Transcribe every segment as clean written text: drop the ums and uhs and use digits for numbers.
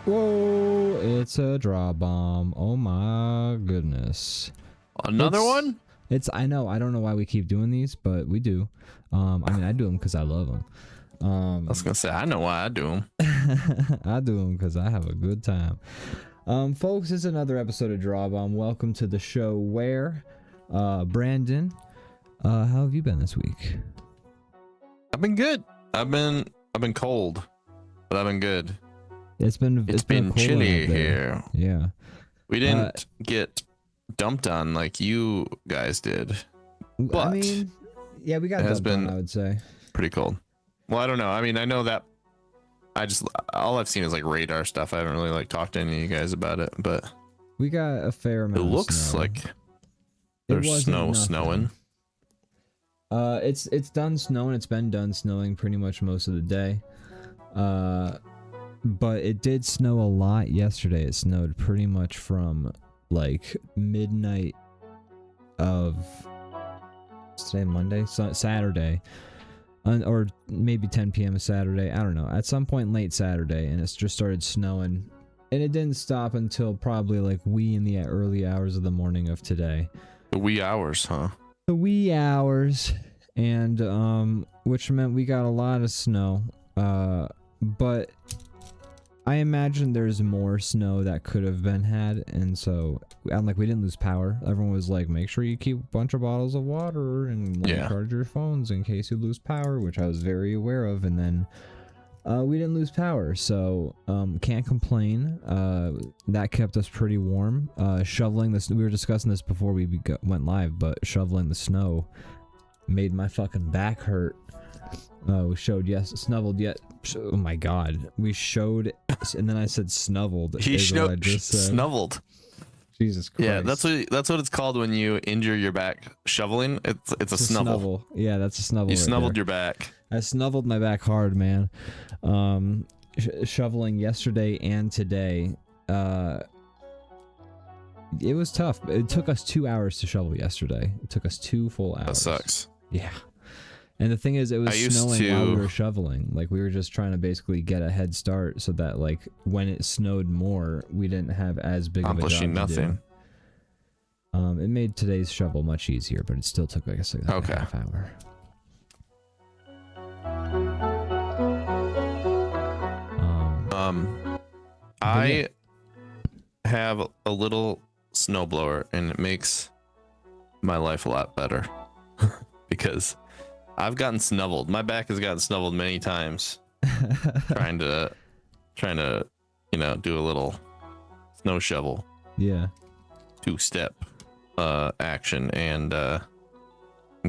Whoa, it's a DrawBomb. Oh my goodness. Another one? I know, I don't know why we keep doing these, but we do. I mean, I do them because I love them. I was gonna say, I know why I do them. I do them because I have a good time. Folks, it's another episode of DrawBomb. Welcome to the show where, Brandon, how have you been this week? I've been good. I've been cold, but I've been good. It's been chilly here. Yeah. We didn't get dumped on like you guys did. But I mean, yeah, we got dumped on, I would say. Pretty cold. Well, I don't know. I mean, I know that all I've seen is like radar stuff. I haven't really like talked to any of you guys about it, but we got a fair amount. It looks of snow. like there's snowing. It's done snowing. It's been done snowing pretty much most of the day. But it did snow a lot yesterday. It snowed pretty much from like midnight of today, Monday, Saturday, or maybe 10 p.m. of Saturday. I don't know. At some point late Saturday, and it just started snowing, and it didn't stop until probably like in the early hours of the morning of today. The wee hours, huh? The wee hours, and which meant we got a lot of snow. But I imagine there's more snow that could have been had, and so, and like we didn't lose power. Everyone was like, make sure you keep a bunch of bottles of water and like, charge your phones in case you lose power, which I was very aware of. And then we didn't lose power, so can't complain. That kept us pretty warm. Shoveling this, we were discussing this before we went live, but shoveling the snow made my fucking back hurt. We showed snuggled yet. Oh my god, we showed, and then I said snuggled. He snuggled. Jesus Christ. Yeah, that's what it's called when you injure your back shoveling. It's a snubble. Yeah, that's a snubble. You snubbled your back. I snubbled my back hard, man. Shoveling yesterday and today. It was tough. It took us 2 hours to shovel yesterday. It took us 2 full hours. That sucks. Yeah. And the thing is, it was snowing while we were shoveling. Like, we were just trying to basically get a head start so that, like, when it snowed more, we didn't have as big of a job nothing. to do. It made today's shovel much easier, but it still took, I guess, like a half hour. I have a little snowblower, and it makes my life a lot better because I've gotten snubbled. My back has gotten snubbled many times trying to, you know, do a little snow shovel. Yeah. 2-step action, and I'm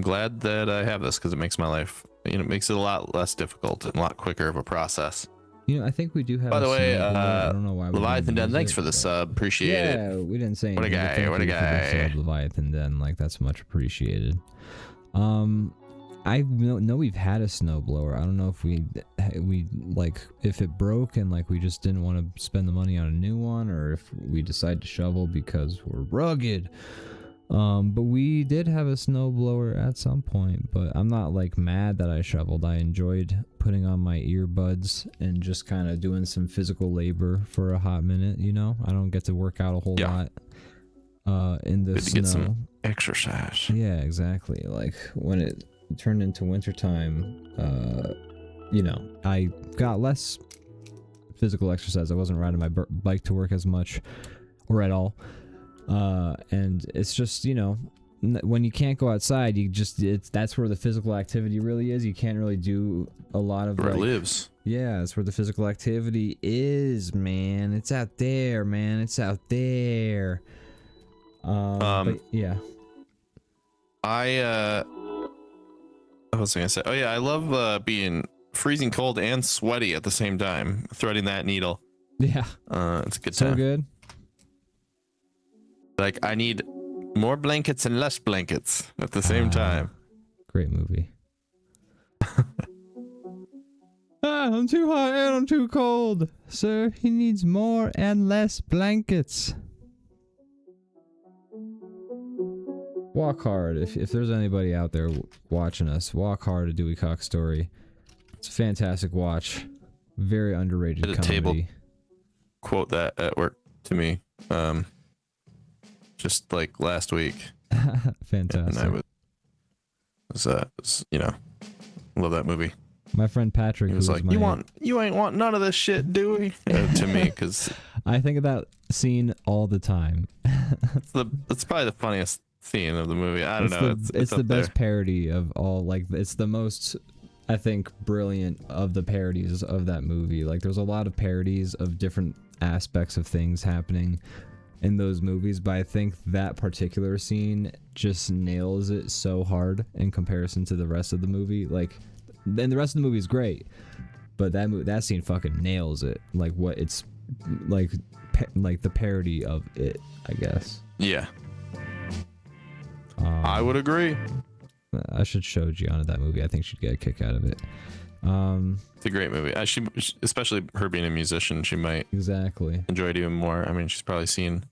glad that I have this because it makes my life, you know, it makes it a lot less difficult and a lot quicker of a process. You know, I think we do have. By the way, I don't know why. Leviathan Den, thanks for the sub. Appreciate it. Yeah, we didn't say anything. What a guy. Leviathan Den, like, that's much appreciated. I know we've had a snowblower. I don't know if we like, if it broke and like we just didn't want to spend the money on a new one, or if we decide to shovel because we're rugged. But we did have a snowblower at some point, but I'm not like mad that I shoveled. I enjoyed putting on my earbuds and just kind of doing some physical labor for a hot minute, you know? I don't get to work out a whole lot in the snow. Get some exercise. Yeah, exactly. Like, when it turned into wintertime, you know, I got less physical exercise. I wasn't riding my bike to work as much or at all. And it's just, you know, when you can't go outside, you just, that's where the physical activity really is. You can't really do a lot of, where like, it lives. Yeah, that's where the physical activity is, man. It's out there, man. It's out there. But yeah. I was gonna say, oh yeah, I love being freezing cold and sweaty at the same time, threading that needle. Yeah. It's a good time. So good. Like, I need more blankets and less blankets at the same time. Great movie. I'm too hot and I'm too cold. Sir, he needs more and less blankets. Walk Hard. If there's anybody out there watching us, Walk Hard, a Dewey Cox story. It's a fantastic watch. Very underrated Did a comedy. table quote that at work to me. Just like last week. Fantastic. And I was, you know, love that movie. My friend Patrick He was like, you ain't want none of this shit, Dewey? To me, because I think of that scene all the time. it's probably the funniest scene of the movie. I don't know. It's the best parody of all. Like, it's the most, I think, brilliant of the parodies of that movie. Like, there's a lot of parodies of different aspects of things happening in those movies, but I think that particular scene just nails it so hard in comparison to the rest of the movie. Like, then the rest of the movie is great, but that scene fucking nails it. Like, what it's like, like the parody of it, I guess. Yeah. I would agree. I should show Gianna that movie. I think she'd get a kick out of it. It's a great movie. She, especially her being a musician, she might exactly enjoy it even more. I mean, she's probably seen.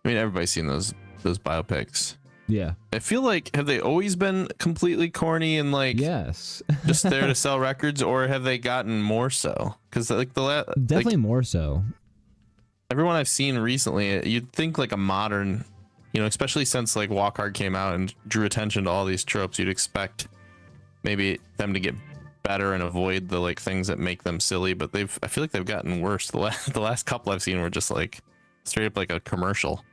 I mean, everybody's seen those biopics. Yeah. I feel like, have they always been completely corny and like yes just there to sell records, or have they gotten more so? Because like definitely more so. Everyone I've seen recently, you'd think like a modern, you know, especially since like Walk Hard came out and drew attention to all these tropes, you'd expect maybe them to get better and avoid the like things that make them silly, but I feel like they've gotten worse. The last couple I've seen were just like straight up like a commercial,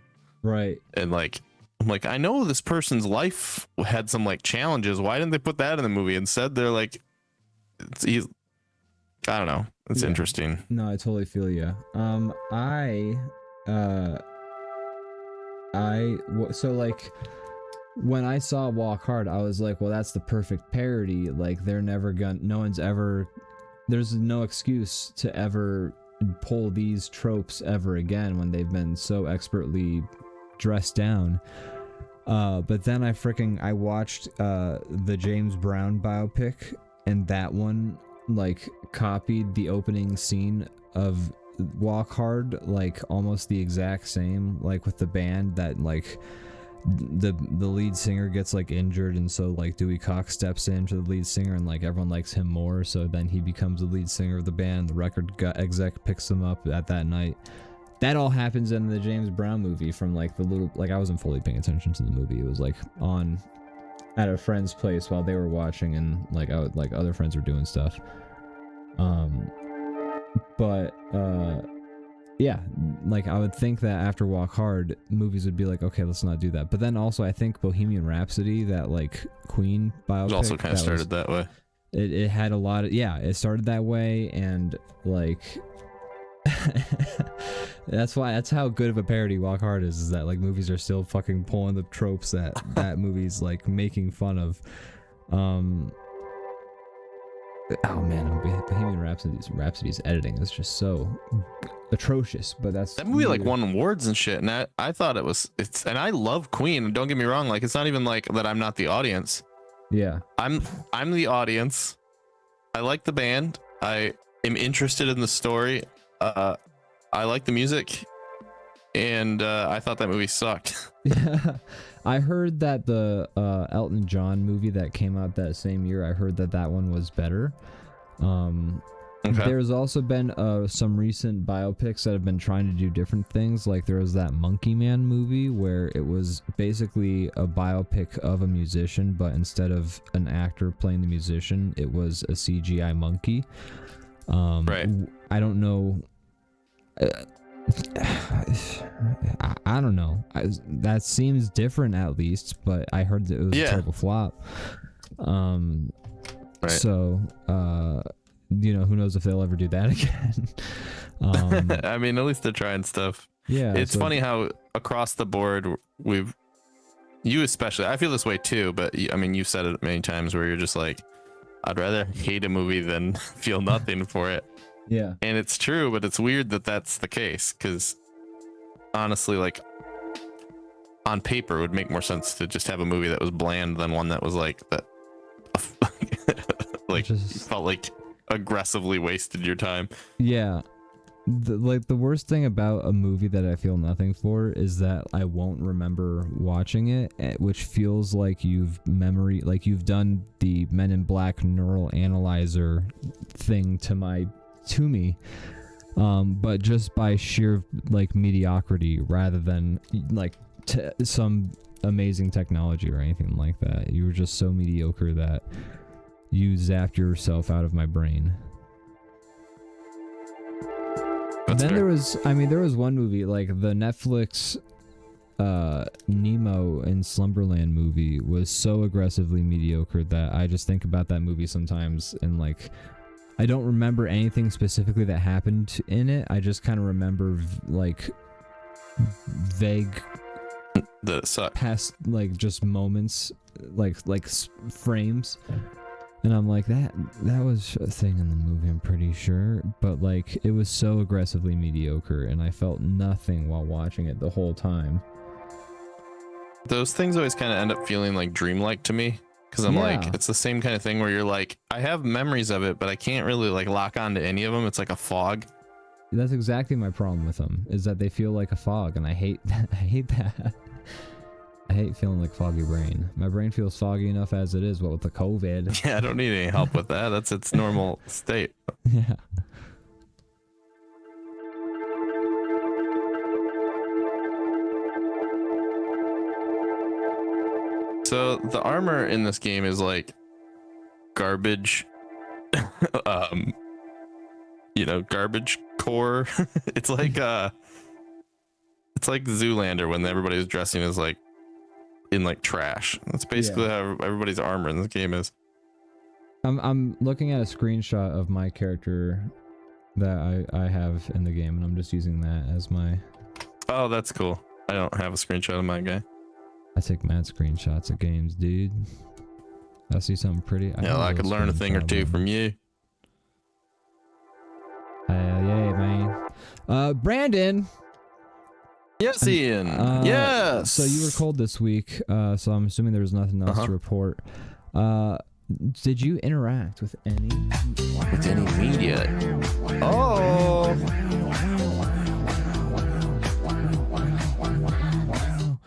right? And like, I'm like, I know this person's life had some like challenges. Why didn't they put that in the movie? Instead, they're like, I don't know. It's interesting. No, I totally feel you. So like, when I saw Walk Hard, I was like, well, that's the perfect parody. Like, there's no excuse to ever pull these tropes ever again when they've been so expertly dressed down. But then I watched the James Brown biopic, and that one like copied the opening scene of Walk Hard, like almost the exact same, like with the band that like the lead singer gets like injured, and so like Dewey Cox steps into the lead singer, and like everyone likes him more, so then he becomes the lead singer of the band. The record exec picks him up at that night. That all happens in the James Brown movie from like the little, like I wasn't fully paying attention to the movie. It was like on at a friend's place while they were watching, and like other friends were doing stuff. Yeah, like I would think that after Walk Hard, movies would be like, okay, let's not do that. But then also I think Bohemian Rhapsody, that like Queen biopic, it also kind of started that way. It had a lot of, it started that way, and like that's how good of a parody Walk Hard is that like movies are still fucking pulling the tropes that movie's like making fun of. Oh man, Bohemian Rhapsody's editing is just so atrocious, but that movie like won awards and shit, and I thought it's and I love Queen, don't get me wrong, like it's not even like that I'm not the audience. Yeah, I'm the audience. I like the band, I am interested in the story, I like the music, and I thought that movie sucked. Yeah, I heard that the Elton John movie that came out that same year, I heard that one was better. Okay. There's also been some recent biopics that have been trying to do different things. Like there was that Monkey Man movie where it was basically a biopic of a musician, but instead of an actor playing the musician, it was a CGI monkey. Right. I don't know. I don't know. That seems different at least, but I heard that it was a terrible flop. Right. So, who knows if they'll ever do that again. I mean, at least they're trying stuff. Yeah. It's funny how across the board you especially, I feel this way too, but I mean, you've said it many times where you're just like, I'd rather hate a movie than feel nothing for it. Yeah. And it's true, but it's weird that that's the case, because honestly, like, on paper, it would make more sense to just have a movie that was bland than one that was like that, like felt like aggressively wasted your time. Yeah. The worst thing about a movie that I feel nothing for is that I won't remember watching it, which feels like you've done the Men in Black neural analyzer thing to me, but just by sheer like mediocrity rather than like some amazing technology or anything like that. You were just so mediocre that you zapped yourself out of my brain. That's then fair. there was one movie, like the Netflix Nemo in Slumberland movie was so aggressively mediocre that I just think about that movie sometimes, and like I don't remember anything specifically that happened in it. I just kind of remember like vague That sucked. past, like just moments, like frames. And I'm like, that was a thing in the movie, I'm pretty sure. But like, it was so aggressively mediocre, and I felt nothing while watching it the whole time. Those things always kind of end up feeling like dreamlike to me, because I'm like, it's the same kind of thing where you're like, I have memories of it, but I can't really like lock onto any of them. It's like a fog. That's exactly my problem with them, is that they feel like a fog, and I hate that. I hate that. I hate feeling like foggy brain. My brain feels foggy enough as it is, what with the COVID. Yeah, I don't need any help with that. That's its normal state. Yeah. So the armor in this game is like garbage. Garbage core. It's like Zoolander when everybody's dressing as like in like trash. That's basically how everybody's armor in this game is. I'm looking at a screenshot of my character that I have in the game, and I'm just using that as my... Oh, that's cool. I don't have a screenshot of my guy. I take mad screenshots of games, dude. I see something pretty. I could learn a thing or two from you. Yay, man. Brandon! Yes, Ian. Yes. So you were cold this week, so I'm assuming there was nothing else to report. Did you interact with any media? Oh.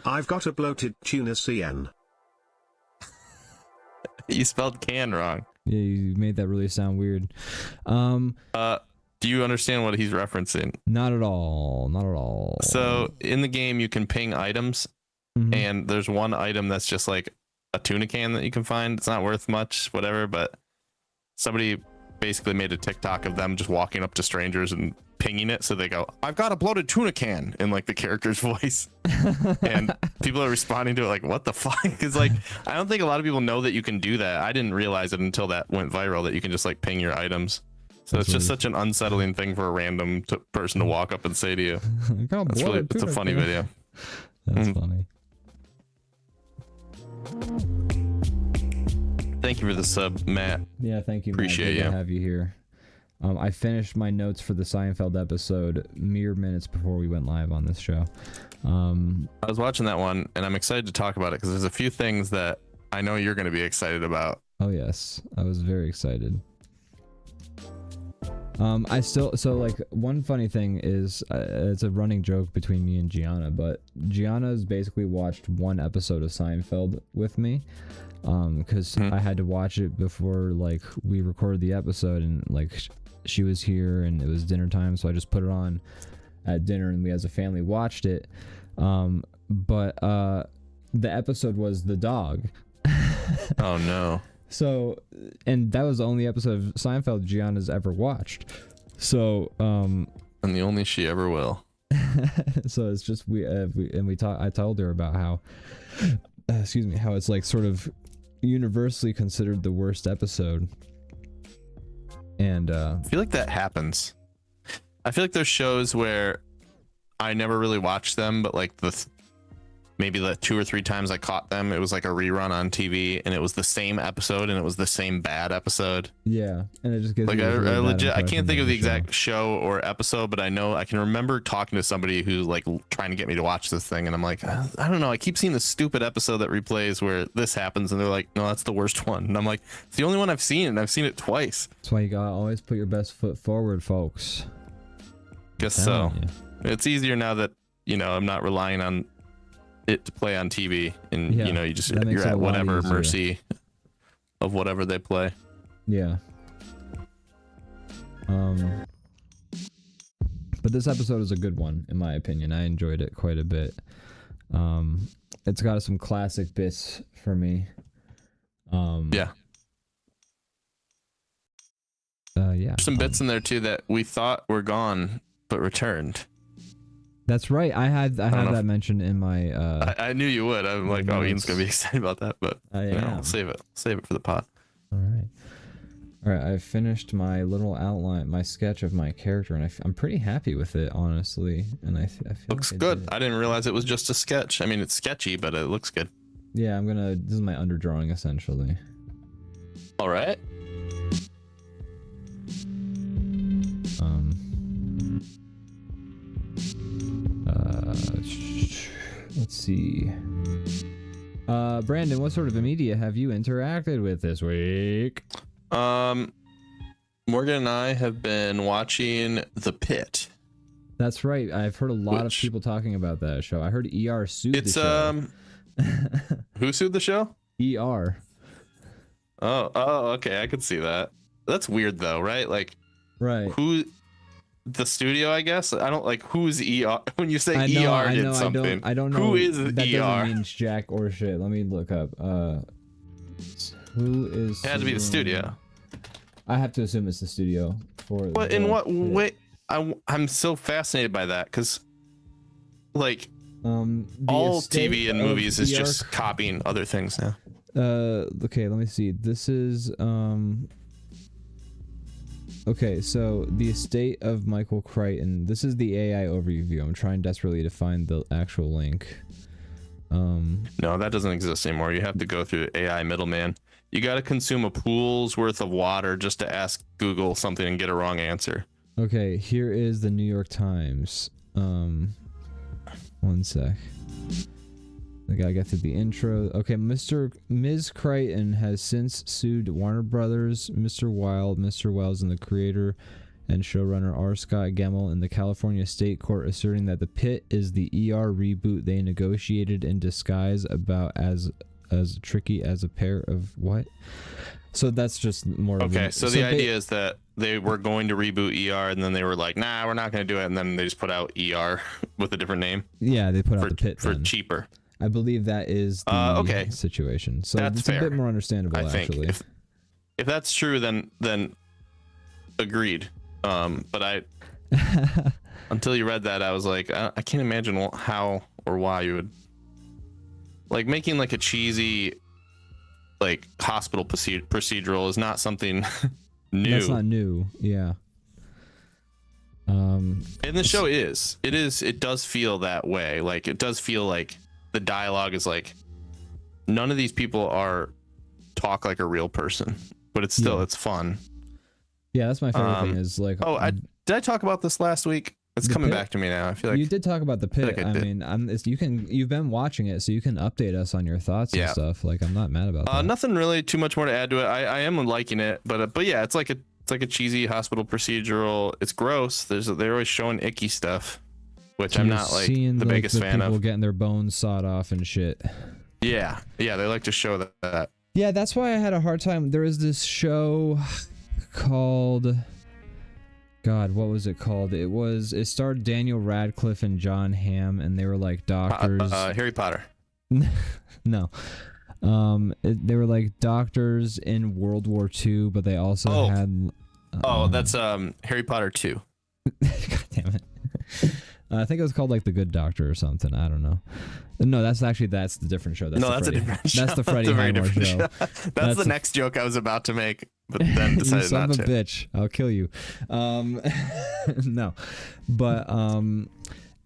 I've got a bloated tuna CN. You spelled can wrong. Yeah, you made that really sound weird. Do you understand what he's referencing? Not at all. Not at all. So in the game, you can ping items, and there's one item that's just like a tuna can that you can find. It's not worth much, whatever, but somebody basically made a TikTok of them just walking up to strangers and pinging it. So they go, "I've got a bloated tuna can," in like the character's voice. And people are responding to it like, what the fuck? Because like, I don't think a lot of people know that you can do that. I didn't realize it until that went viral, that you can just like ping your items. So it's just such an unsettling thing for a random person to walk up and say to you. It's a funny video. That's funny. Thank you for the sub, Matt. Yeah, thank you, Matt. Appreciate Good you. to have you here. I finished my notes for the Seinfeld episode mere minutes before we went live on this show. I was watching that one, and I'm excited to talk about it because there's a few things that I know you're going to be excited about. Oh yes, I was very excited. Like one funny thing is it's a running joke between me and Gianna, but Gianna's basically watched one episode of Seinfeld with me, because I had to watch it before like we recorded the episode, and like she was here and it was dinner time, so I just put it on at dinner and we as a family watched it. But the episode was the dog. Oh no. So, and that was the only episode of Seinfeld Gianna's ever watched. So, and the only she ever will. So it's just I told her about how, how it's like sort of universally considered the worst episode. And I feel like that happens. I feel like there's shows where I never really watch them, but like maybe the 2 or 3 times I caught them, it was like a rerun on TV, and it was the same episode, and it was the same bad episode. Yeah, and it just gives Like you I this really bad legit, I can't think of the impression exact show or episode, but I know I can remember talking to somebody who like trying to get me to watch this thing, and I'm like, I don't know, I keep seeing this stupid episode that replays where this happens, and they're like, no, that's the worst one, and I'm like, it's the only one I've seen, and I've seen it twice. That's why you gotta always put your best foot forward, folks. Guess so. It's easier now that I'm not relying on it to play on TV, and Yeah, you just you're at whatever mercy of whatever they play. Yeah. But this episode is a good one in my opinion. I enjoyed it quite a bit. It's got some classic bits for me. Yeah. Yeah. There's some bits in there too that we thought were gone but returned. That's right. I had that mentioned in my I knew you would. I'm like, oh, Ian's gonna be excited about that, but I'll save it for the pod. All right. I finished my little outline, my sketch of my character, and I'm pretty happy with it, honestly. And I feel looks like good. I didn't realize it was just a sketch. I mean, it's sketchy, but it looks good. Yeah, this is my underdrawing essentially. All right. Let's see. Brandon, what sort of media have you interacted with this week? Morgan and I have been watching The Pit. That's right. I've heard a lot of people talking about that show. I heard ER sued the show. Who sued the show? ER. Oh, okay. I could see that. That's weird though, right? Like, right. Who? The studio, I guess. I don't like who's ER when you say I know, ER did something. I don't know. Who is that ER? Doesn't mean jack or shit. Let me look up. Who is? It had to be the studio. I have to assume it's the studio. But in what way? I'm so fascinated by that because, like, all TV and movies is just copying other things now. Okay, let me see. This is okay, so the estate of Michael Crichton. This is the AI overview. I'm trying desperately to find the actual link. No, that doesn't exist anymore. You have to go through the AI middleman. You got to consume a pool's worth of water just to ask Google something and get a wrong answer. Okay, here is the New York Times. One sec. I gotta get through the intro. Okay, Ms. Crichton has since sued Warner Brothers, Mr. Wells, and the creator and showrunner R. Scott Gemmell in the California State Court, asserting that The Pit is the ER reboot they negotiated in disguise about as tricky as a pair of what? So that's just more. Okay, so the idea is that they were going to reboot ER, and then they were like, "Nah, we're not going to do it," and then they just put out ER with a different name. Yeah, they put out The Pit for cheaper. I believe that is the situation. So that's it's fair. a bit more understandable, I think. actually. If that's true, then agreed. But I until you read that, I was like, I can't imagine how or why you would like making like a cheesy like hospital procedural is not something new. That's not new. Yeah. And the show it does feel that way. Like it does feel like the dialogue is like none of these people talk like a real person, but it's still it's fun. Yeah, that's my favorite thing is like. Oh, did I talk about this last week? It's coming back to me now. I feel like you did talk about The Pit. I mean, you've been watching it, so you can update us on your thoughts and stuff. Like, I'm not mad about that. Nothing really too much more to add to it. I am liking it, but yeah, it's like a cheesy hospital procedural. It's gross. They're always showing icky stuff, which so I'm not like the biggest fan of. People getting their bones sawed off and shit. Yeah, they like to show that. Yeah, that's why I had a hard time. There was this show called. God, what was it called? It starred Daniel Radcliffe and John Hamm, and they were like doctors. Harry Potter. No. They were like doctors in World War II, but they also had. That's Harry Potter 2. God damn it. I think it was called like The Good Doctor or something. I don't know. No, that's the different show. That's a different show. That's the Freddie Highmore show. That's the next joke I was about to make, but then decided you son not of a to. bitch! I'll kill you. No, but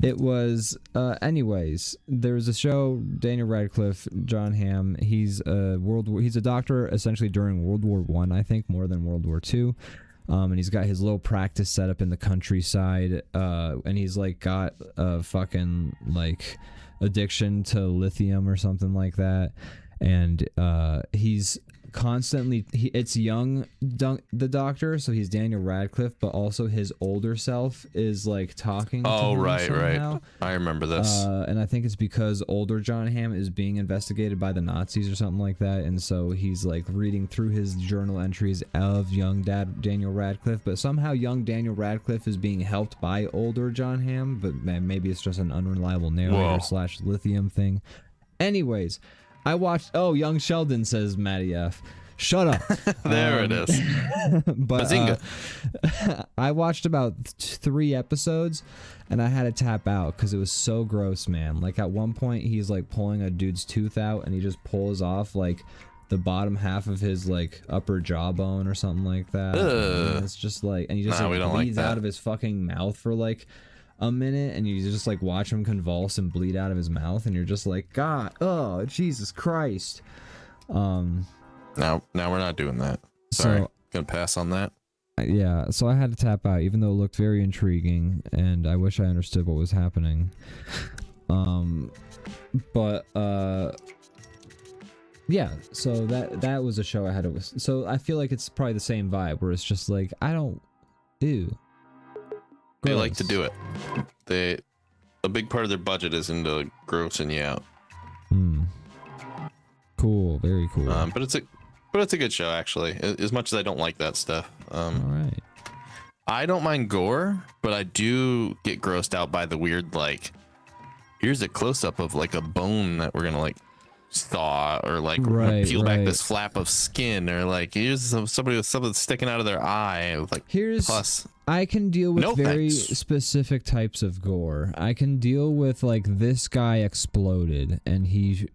It was, anyways, there was a show, Daniel Radcliffe, John Hamm. He's a doctor essentially during World War I, I think, more than World War II. And he's got his little practice set up in the countryside. And he's like got a fucking like addiction to lithium or something like that. And he's constantly it's young the doctor, so he's Daniel Radcliffe, but also his older self is like talking to him somehow. I remember this. And I think it's because older John Hamm is being investigated by the Nazis or something like that, and so he's like reading through his journal entries of young Daniel Radcliffe, but somehow young Daniel Radcliffe is being helped by older John Hamm, but maybe it's just an unreliable narrator / lithium thing. Anyways, I watched. Oh, young Sheldon, says Matty F. Shut up. There it is. But I watched about 3 episodes, and I had to tap out because it was so gross, man. Like at one point, he's like pulling a dude's tooth out, and he just pulls off like the bottom half of his like upper jawbone or something like that. And it's just like, and he just like bleeds out of his fucking mouth for like a minute, and you just like watch him convulse and bleed out of his mouth, and you're just like, God, oh Jesus Christ. Now we're not doing that. Sorry, so, gonna pass on that. Yeah, so I had to tap out, even though it looked very intriguing, and I wish I understood what was happening. But yeah, so that was a show I had to. So I feel like it's probably the same vibe, where it's just like, I don't do. They like to do it. A big part of their budget is into grossing you out. Cool, very cool. But it's a good show, actually. As much as I don't like that stuff. All right. I don't mind gore, but I do get grossed out by the weird, like, here's a close up of like a bone that we're gonna like thaw, or like peel back this flap of skin, or like here's somebody with something sticking out of their eye. Like, I can deal with very specific types of gore. I can deal with like this guy exploded and he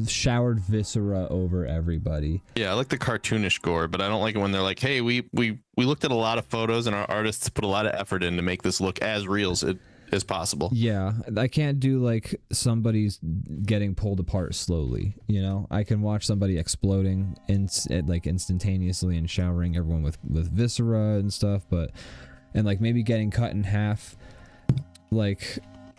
showered viscera over everybody. Yeah, I like the cartoonish gore, but I don't like it when they're like, hey, we looked at a lot of photos and our artists put a lot of effort in to make this look as real as possible. Yeah, I can't do like somebody's getting pulled apart slowly, you know? I can watch somebody exploding like instantaneously and showering everyone with viscera and stuff, and like maybe getting cut in half, like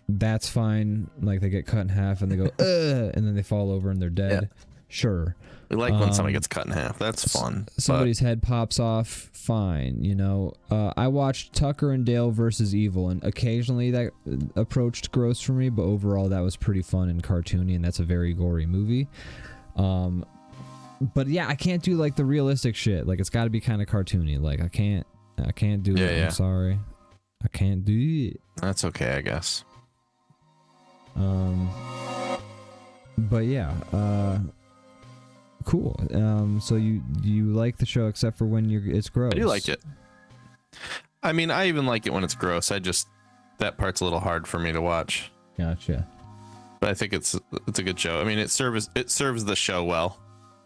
that's fine. Like they get cut in half and they go and then they fall over and they're dead. Yeah. Sure. We like when somebody gets cut in half. That's fun. Somebody's head pops off. Fine. You know, I watched Tucker and Dale versus Evil, and occasionally that approached gross for me, but overall that was pretty fun and cartoony, and that's a very gory movie. But yeah, I can't do like the realistic shit. Like it's got to be kind of cartoony. Like I can't do it. I'm sorry. I can't do it. That's okay, I guess. But yeah, cool. So you like the show except for when it's gross. I do like it. I mean, I even like it when it's gross. That part's a little hard for me to watch. Gotcha. But I think it's a good show. I mean, it serves the show well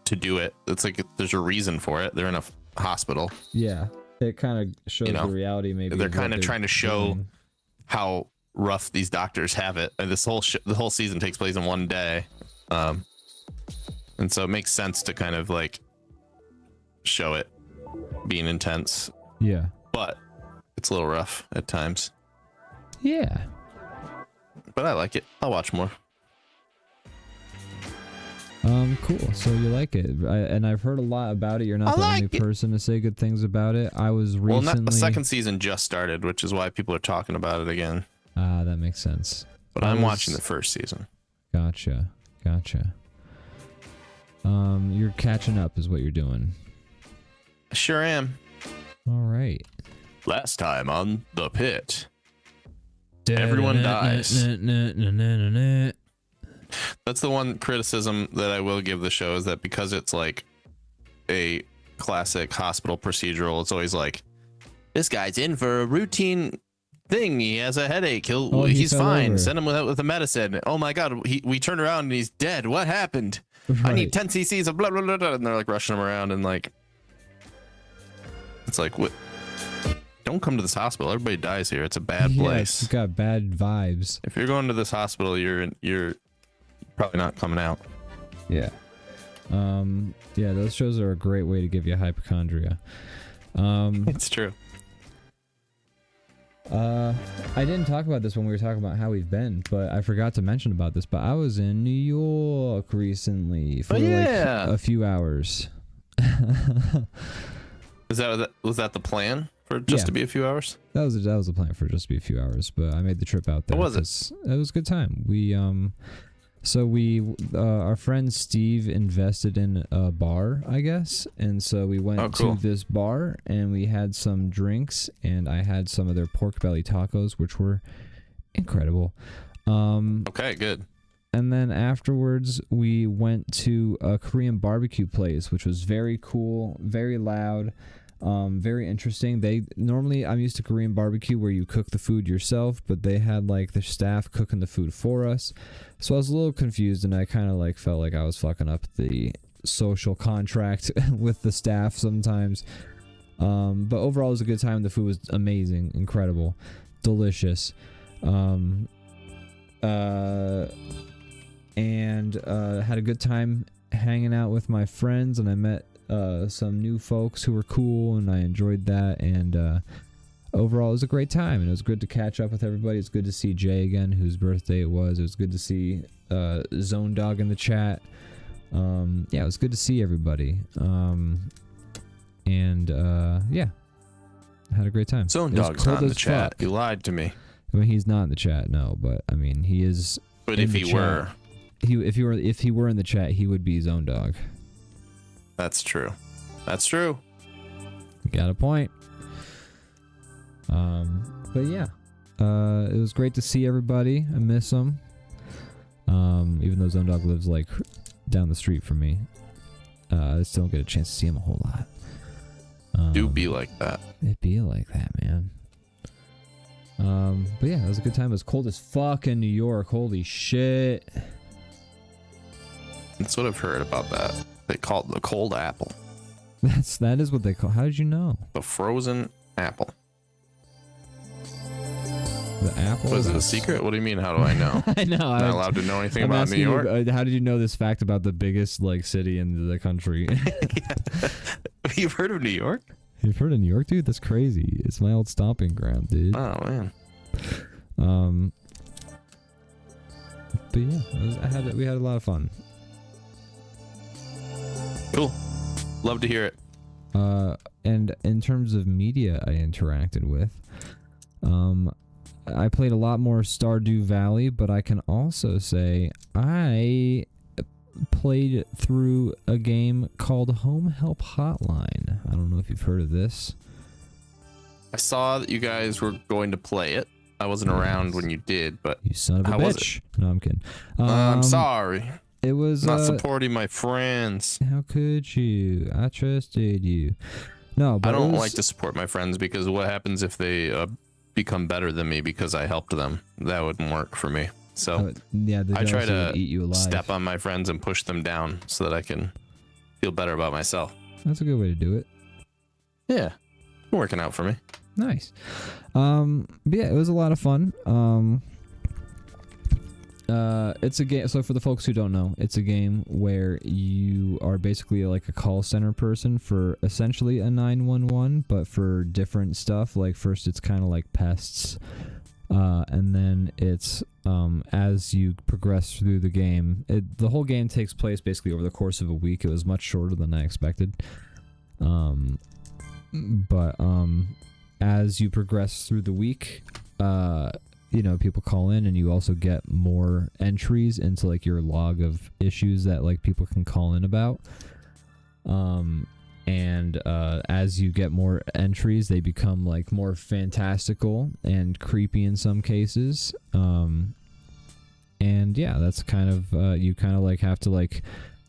to do it. It's like there's a reason for it. They're in a hospital. Yeah, it kind of shows the reality. Maybe they're kind of trying to show how rough these doctors have it. And the whole season takes place in one day. And so it makes sense to kind of like show it being intense. Yeah. But it's a little rough at times. Yeah. But I like it. I'll watch more. Cool. So you like it. And I've heard a lot about it. You're not the only person to say good things about it. I was recently... the second season just started, which is why people are talking about it again. That makes sense. But I'm watching the first season. Gotcha. You're catching up is what you're doing. I sure am. All right. Last time on The Pit, everyone dies. That's the one criticism that I will give the show, is that because it's like a classic hospital procedural, it's always like, this guy's in for a routine thing. He has a headache. He's fine. Over. Send him with the medicine. Oh my God, we turned around and he's dead. What happened? Right. I need 10 cc's of blah, blah, blah, blah. And they're like rushing him around and like, it's like, what? don't come to this hospital. Everybody dies here. It's a bad Yeah, place. it's got bad vibes. If you're going to this hospital, you're probably not coming out. Yeah. Yeah, those shows are a great way to give you hypochondria. It's true. I didn't talk about this when we were talking about how we've been, but I forgot to mention about this. But I was in New York recently for like a few hours. Was that the plan for just to be a few hours? That was the plan for just to be a few hours, but I made the trip out there. What was it? It was a good time. Our friend Steve invested in a bar, I guess, and so we went to this bar and we had some drinks, and I had some of their pork belly tacos, which were incredible. Okay, good. And then afterwards, we went to a Korean barbecue place, which was very cool, very loud, very interesting. I'm used to Korean barbecue where you cook the food yourself, but they had like the staff cooking the food for us. So I was a little confused, and I kind of like felt like I was fucking up the social contract with the staff sometimes. But overall, it was a good time. The food was amazing, incredible, delicious. And had a good time hanging out with my friends, and I met some new folks who were cool, and I enjoyed that. And overall, it was a great time, and it was good to catch up with everybody. It's good to see Jay again, whose birthday it was. It was good to see Zone Dog in the chat. Yeah, it was good to see everybody. Yeah, I had a great time. Zone Dog's not in the chat. You lied to me. I mean, he's not in the chat, no, but I mean, he is. But if he were, if he were in the chat, he would be Zone Dog. That's true. That's true. You got a point. But yeah, it was great to see everybody. I miss them. Even though Zone Dog lives like down the street from me, I still don't get a chance to see him a whole lot. Do be like that. It be like that, man. But yeah, it was a good time. It was cold as fuck in New York. Holy shit. That's what I've heard about that. They call it the cold apple. That is what they call. How did you know? The frozen apple. The apple? Was it a secret? What do you mean? How do I know? I know. I'm not allowed to know anything about New York. How did you know this fact about the biggest like city in the country? You've heard of New York? You've heard of New York, dude? That's crazy. It's my old stomping ground, dude. Oh man. But yeah, we had a lot of fun. Cool. Love to hear it. And in terms of media I interacted with, I played a lot more Stardew Valley, but I can also say I played through a game called Home Help Hotline. I don't know if you've heard of this. I saw that you guys were going to play it. I wasn't around when you did, but you son of a bitch. No, I'm kidding. I'm sorry. It was not supporting my friends. How could you? I trusted you. No, but I don't like to support my friends because what happens if they become better than me because I helped them? That wouldn't work for me. So yeah, I try to eat you alive. Step on my friends and push them down so that I can feel better about myself. That's a good way to do it. Yeah, working out for me. Nice. But yeah, it was a lot of fun. It's a game. So for the folks who don't know, it's a game where you are basically like a call center person for essentially a 911, but for different stuff. Like first, it's kind of like pests, and then it's as you progress through the game. The whole game takes place basically over the course of a week. It was much shorter than I expected. But as you progress through the week, you know, people call in and you also get more entries into like your log of issues that like people can call in about. As you get more entries, they become like more fantastical and creepy in some cases. And yeah, that's kind of, you kind of like have to like,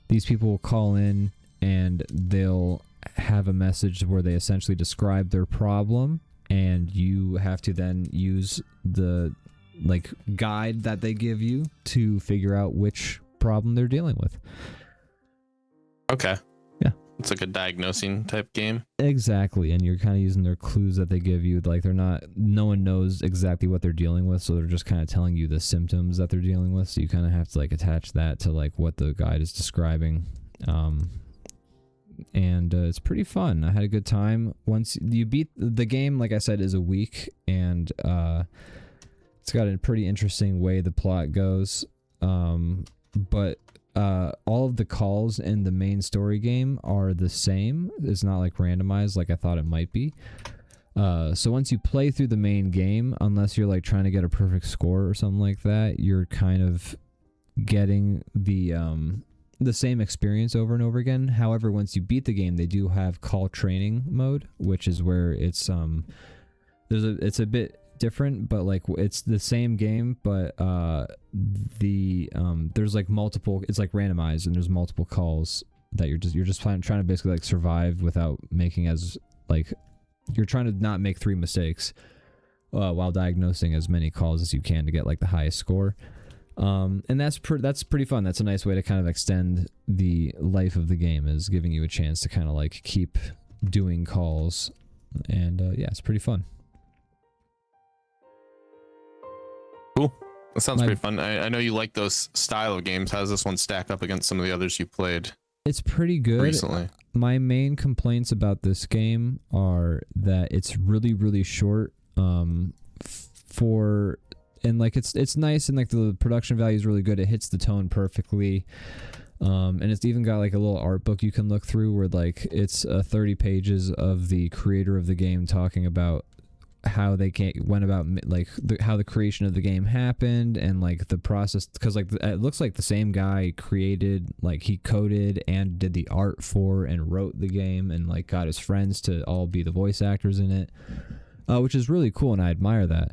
these people will call in and they'll have a message where they essentially describe their problem, and you have to then use the like guide that they give you to figure out which problem they're dealing with. Okay. Yeah. It's like a diagnosing type game. Exactly, and you're kind of using their clues that they give you. Like no one knows exactly what they're dealing with, so they're just kind of telling you the symptoms that they're dealing with. So you kind of have to like attach that to like what the guide is describing. And it's pretty fun. I had a good time. Once you beat the game, like I said, is a week, and it's got a pretty interesting way the plot goes. But all of the calls in the main story game are the same. It's not like randomized like I thought it might be. So once you play through the main game, unless you're like trying to get a perfect score or something like that, you're kind of getting the same experience over and over again. However, once you beat the game, they do have call training mode, which is where it's it's a bit different, but like it's the same game, but there's like multiple, it's like randomized, and there's multiple calls that you're just trying to basically like survive without making as like, you're trying to not make 3 mistakes while diagnosing as many calls as you can to get like the highest score. And that's pretty fun. That's a nice way to kind of extend the life of the game, is giving you a chance to kind of like keep doing calls, and yeah, it's pretty fun. Cool. That sounds pretty fun. I know you like those style of games. How does this one stack up against some of the others you played? It's pretty good. Recently. My main complaints about this game are that it's really, really short. And like it's nice, and like the production value is really good. It hits the tone perfectly. And it's even got like a little art book you can look through, where like it's 30 pages of the creator of the game talking about how they went about like how the creation of the game happened, and like the process, because like it looks like the same guy created, like he coded and did the art for and wrote the game, and like got his friends to all be the voice actors in it, which is really cool, and I admire that.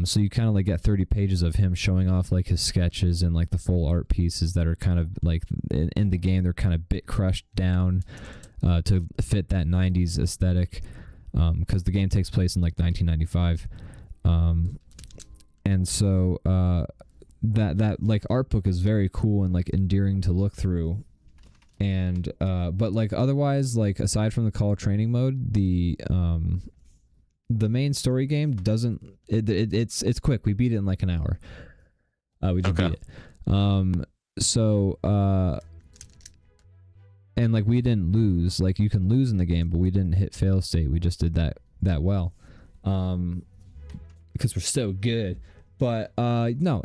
So you kind of like get 30 pages of him showing off like his sketches and like the full art pieces that are kind of like in the game, they're kind of bit crushed down to fit that 90s aesthetic. Because the game takes place in like 1995, and so that like art book is very cool and like endearing to look through, and but like otherwise, like aside from the call training mode, the main story game doesn't, it's quick. We beat it in like an hour. We just beat it. And like we didn't lose. Like you can lose in the game, but we didn't hit fail state. We just did that well, because we're so good. But no.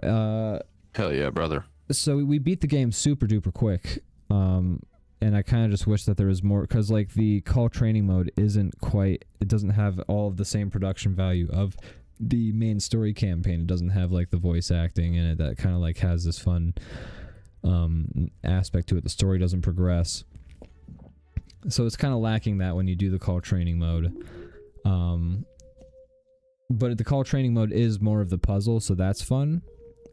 Hell yeah, brother. So we beat the game super duper quick. And I kind of just wish that there was more, because like the call training mode isn't quite. It doesn't have all of the same production value of the main story campaign. It doesn't have like the voice acting in it that kind of like has this fun aspect to it. The story doesn't progress. So it's kind of lacking that when you do the call training mode. But the call training mode is more of the puzzle, so that's fun.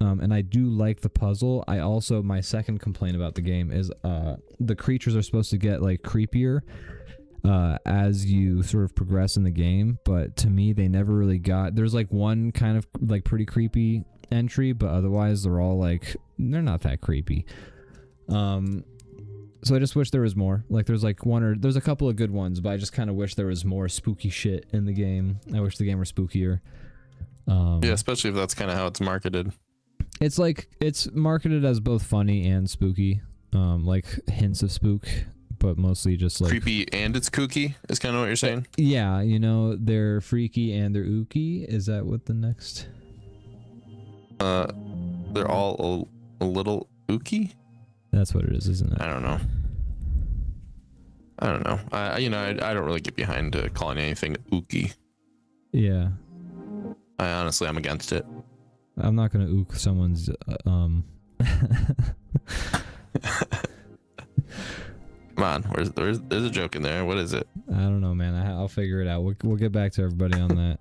And I do like the puzzle. My second complaint about the game is the creatures are supposed to get like creepier as you sort of progress in the game, but to me they never really got. There's like one kind of like pretty creepy entry, but otherwise they're all like, they're not that creepy. So I just wish there was more. Like there's like there's a couple of good ones, but I just kind of wish there was more spooky shit in the game. I wish the game were spookier. Yeah, especially if that's kind of how it's marketed. It's like it's marketed as both funny and spooky, like hints of spook, but mostly just like creepy, and it's kooky is kind of what you're saying. Yeah, you know, they're freaky and they're ooky. Is that what the next? They're all a little ooky. That's what it is, isn't it? I don't know. I don't really get behind calling anything ooky. Yeah. I'm against it. I'm not gonna ook someone's Come on, there's a joke in there. What is it? I don't know, man. I'll figure it out. We'll get back to everybody on that.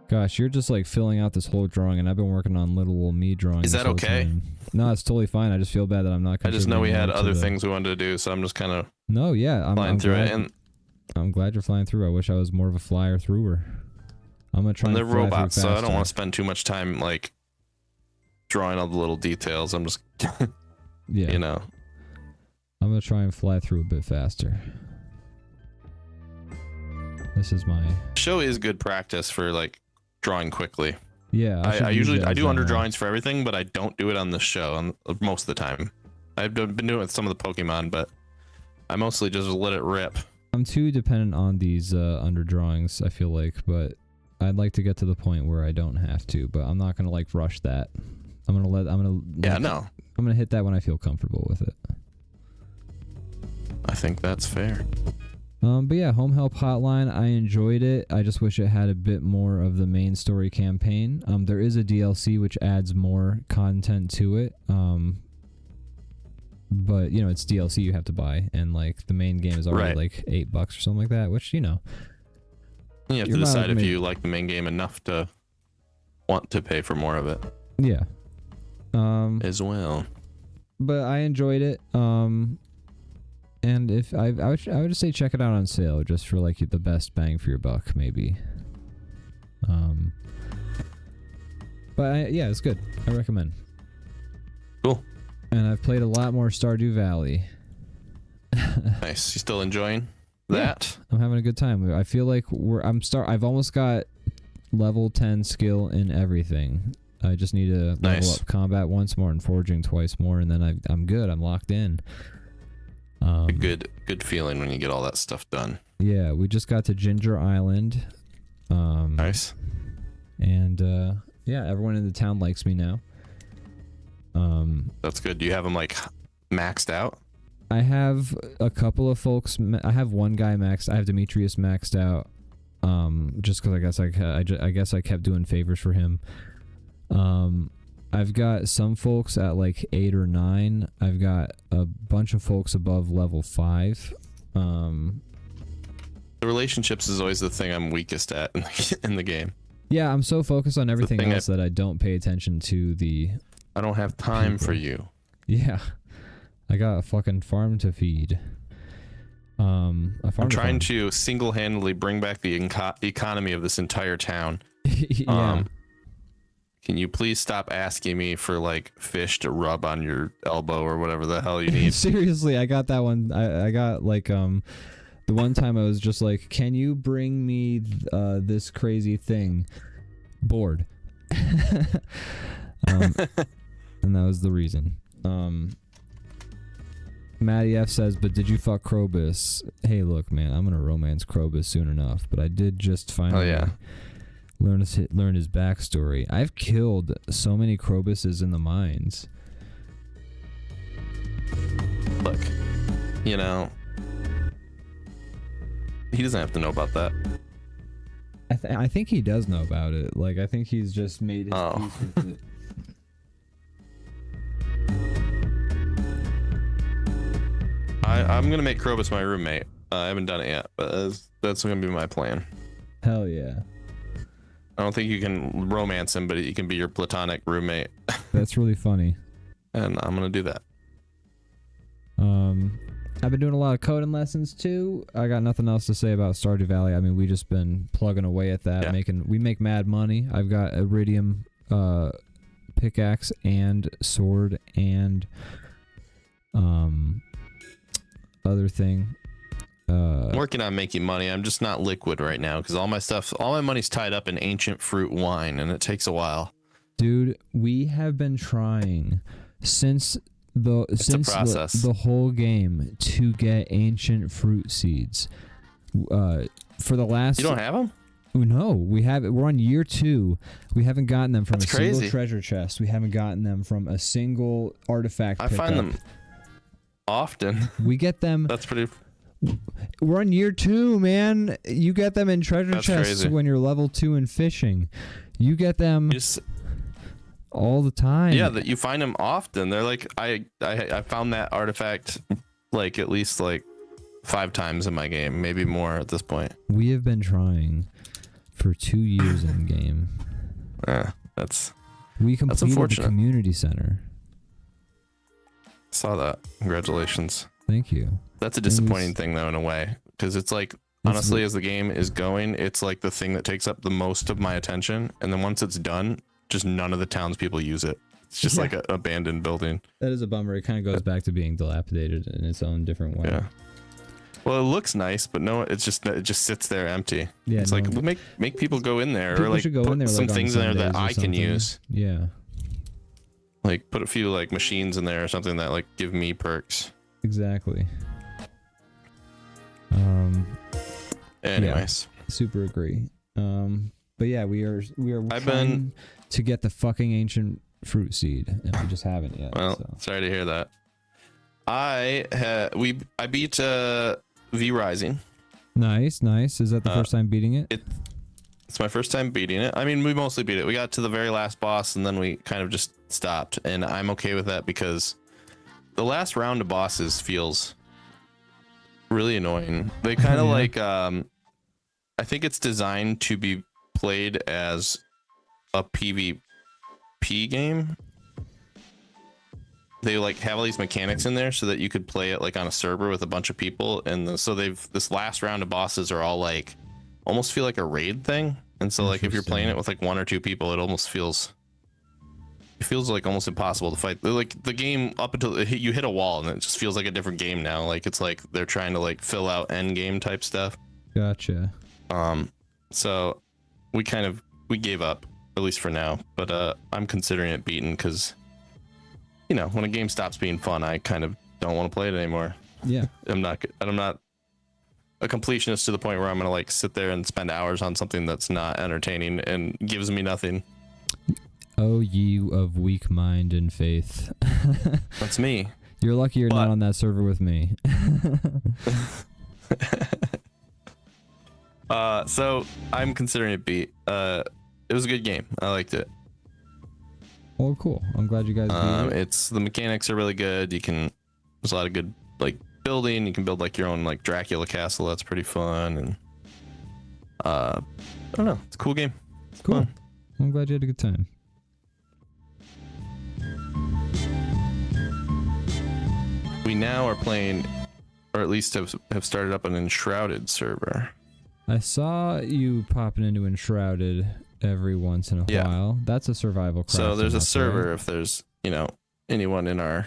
Gosh, you're just like filling out this whole drawing, and I've been working on little old me drawing. Is that okay? Time. No, it's totally fine. I just feel bad that I'm not. I just know we had other things we wanted to do, so I'm just kind of. No, yeah, I'm through glad, it, and I'm glad you're flying through. I wish I was more of a flyer througher. I'm gonna try. They're robots, so I don't want to spend too much time like drawing all the little details. I'm just, yeah, you know. I'm gonna try and fly through a bit faster. This is my show is good practice for like drawing quickly. yeah. I usually do under drawings for everything, but I don't do it on the show most of the time. I've been doing it with some of the Pokemon, but I mostly just let it rip. I'm too dependent on these under drawings, I feel like, but I'd like to get to the point where I don't have to, but I'm not gonna like rush that. I'm gonna hit that when I feel comfortable with it. I think that's fair. But yeah, Home Help Hotline, I enjoyed it. I just wish it had a bit more of the main story campaign. There is a DLC which adds more content to it. But you know, it's DLC you have to buy, and like the main game is already like $8 or something like that, which, you know, you have to decide if you like the main game enough to want to pay for more of it. Yeah. As well. But I enjoyed it. And if I would just say check it out on sale, just for like the best bang for your buck, maybe. But yeah, it's good. I recommend. Cool. And I've played a lot more Stardew Valley. Nice. You still enjoying that? Yeah, I'm having a good time. I feel like I've almost got level 10 skill in everything. I just need to level up combat once more and foraging twice more, and then I'm good. I'm locked in. A good feeling when you get all that stuff done. Yeah, we just got to Ginger Island. Nice. And yeah, everyone in the town likes me now. That's good. Do you have them like maxed out? I have a couple of folks. I have one guy maxed. I have Demetrius maxed out. Just because I guess I kept doing favors for him. I've got some folks at like 8 or 9. I've got a bunch of folks above level 5. The relationships is always the thing I'm weakest at in the game. Yeah, I'm so focused on everything else that I don't pay attention to the... I don't have time for you. Yeah. I got a fucking farm to feed. I'm trying to single-handedly bring back the economy of this entire town. Yeah. Can you please stop asking me for like fish to rub on your elbow or whatever the hell you need? Seriously, I got that one. I got like the one time I was just like, can you bring me this crazy thing? Bored. And that was the reason. Matty F says, but did you fuck Krobus? Hey, look, man, I'm gonna romance Krobus soon enough, but I did just finally learn his backstory. I've killed so many Krobuses in the mines. Look, you know, he doesn't have to know about that. I think he does know about it. Like, I think he's just made his peace with it. I'm gonna make Krobus my roommate. I haven't done it yet, but that's gonna be my plan. Hell yeah. I don't think you can romance him, but he can be your platonic roommate. That's really funny. And I'm gonna do that. I've been doing a lot of coding lessons too. I got nothing else to say about Stardew Valley. I mean, we just been plugging away at that, we make mad money. I've got iridium pickaxe and sword and other thing. I'm working on making money. I'm just not liquid right now because all my money's tied up in ancient fruit wine, and it takes a while. Dude, we have been trying since the whole game to get ancient fruit seeds. For the last... You don't have them? No, we have it. We're on year 2. We haven't gotten them from That's single treasure chest. We haven't gotten them from a single artifact pickup. I find them often. We get them. That's pretty... We're on year 2, man. You get them in treasure chests crazy. when you're level 2 in fishing. You get them all the time. Yeah, that you find them often. They're like I found that artifact like at least like 5 times in my game, maybe more at this point. We have been trying for 2 years in game. We completed the community center. Saw that. Congratulations. Thank you. That's a disappointing thing though, in a way, because it's like, honestly, as the game is going, it's like the thing that takes up the most of my attention, and then once it's done, just none of the townspeople use it. It's just like an abandoned building. That is a bummer. It kind of goes back to being dilapidated in its own different way. Yeah. Well, it looks nice, but no, it just sits there empty. Yeah, it's like make people go in there, people or like should go put in there, some like, things in there that I can something. use. Yeah. Like put a few like machines in there or something that like give me perks. Exactly. Anyways, super agree. But yeah, we are I've trying to get the fucking ancient fruit seed, and we just haven't yet. Well, so. sorry to hear that. I beat V Rising. Nice. Is that the first time beating it? It's my first time beating it. I mean, we mostly beat it. We got to the very last boss, and then we kind of just stopped, and I'm okay with that because the last round of bosses feels really annoying. They kind of like I think it's designed to be played as a PvP game. They like have all these mechanics in there so that you could play it like on a server with a bunch of people, and so this last round of bosses are all like almost feel like a raid thing. And so like if you're playing it with like 1 or 2 people, it feels like almost impossible to fight. Like the game up until you hit a wall, and it just feels like a different game now. Like it's like they're trying to like fill out end game type stuff. Gotcha. So we gave up, at least for now, but I'm considering it beaten because, you know, when a game stops being fun, I kind of don't want to play it anymore. Yeah. I'm not a completionist to the point where I'm gonna like sit there and spend hours on something that's not entertaining and gives me nothing. Oh, you of weak mind and faith. That's me. You're lucky you're not on that server with me. So I'm considering it beat. It was a good game. I liked it. Oh, cool. I'm glad you guys beat it. The mechanics are really good. There's a lot of good like building. You can build like your own like Dracula castle. That's pretty fun. And I don't know. It's a cool game. It's cool. Fun. I'm glad you had a good time. We now are playing, or at least have started up an Enshrouded server. I saw you popping into Enshrouded every once in a while. That's a survival craft. So there's a server if there's, you know, anyone in our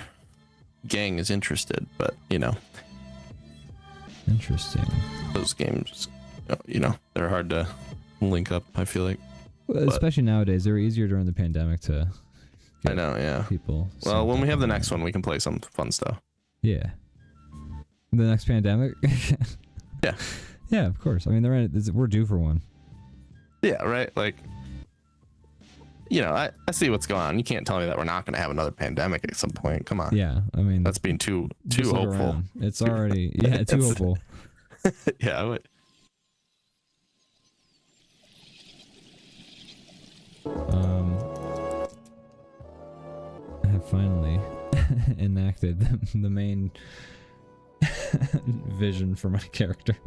gang is interested, but you know. Interesting. Those games, you know, they're hard to link up, I feel like. Especially nowadays. They were easier during the pandemic to I know, yeah. People. Well, when we have the next one, we can play some fun stuff. Yeah. The next pandemic? Yeah. Yeah, of course. I mean, we're due for one. Yeah, right? Like, you know, I see what's going on. You can't tell me that we're not going to have another pandemic at some point. Come on. Yeah, I mean... That's being too hopeful. Around. It's already... Yeah, too hopeful. Yeah, I would. I have finally enacted the main vision for my character.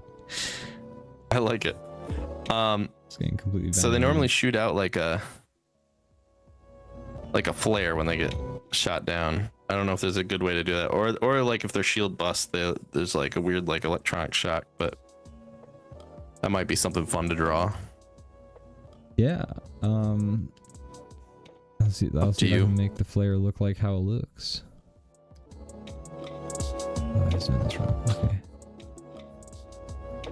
I like it. It's getting completely so they normally shoot out like a flare when they get shot down. I don't know if there's a good way to do that, or like if their shield busts, there's like a weird like electronic shock, but that might be something fun to draw. Yeah. I'll see if I can make the flare look like how it looks. Oh, I was doing this wrong. Okay.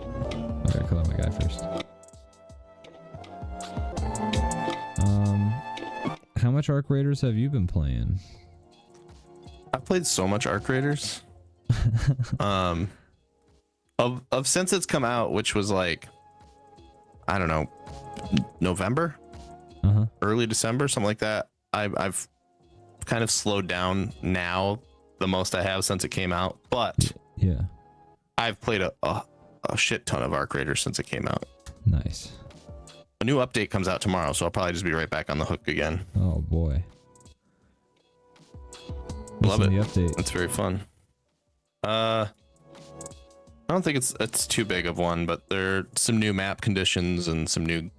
I gotta kill out my guy first. How much Arc Raiders have you been playing? I've played so much Arc Raiders. Of since it's come out, which was like, I don't know, November, early December, something like that. I've kind of slowed down now, the most I have since it came out, but yeah, I've played a shit ton of Arc Raiders since it came out. Nice. A new update comes out tomorrow, so I'll probably just be right back on the hook again. Oh boy. Love it. The update? It's very fun. I don't think it's too big of one, but there are some new map conditions and some new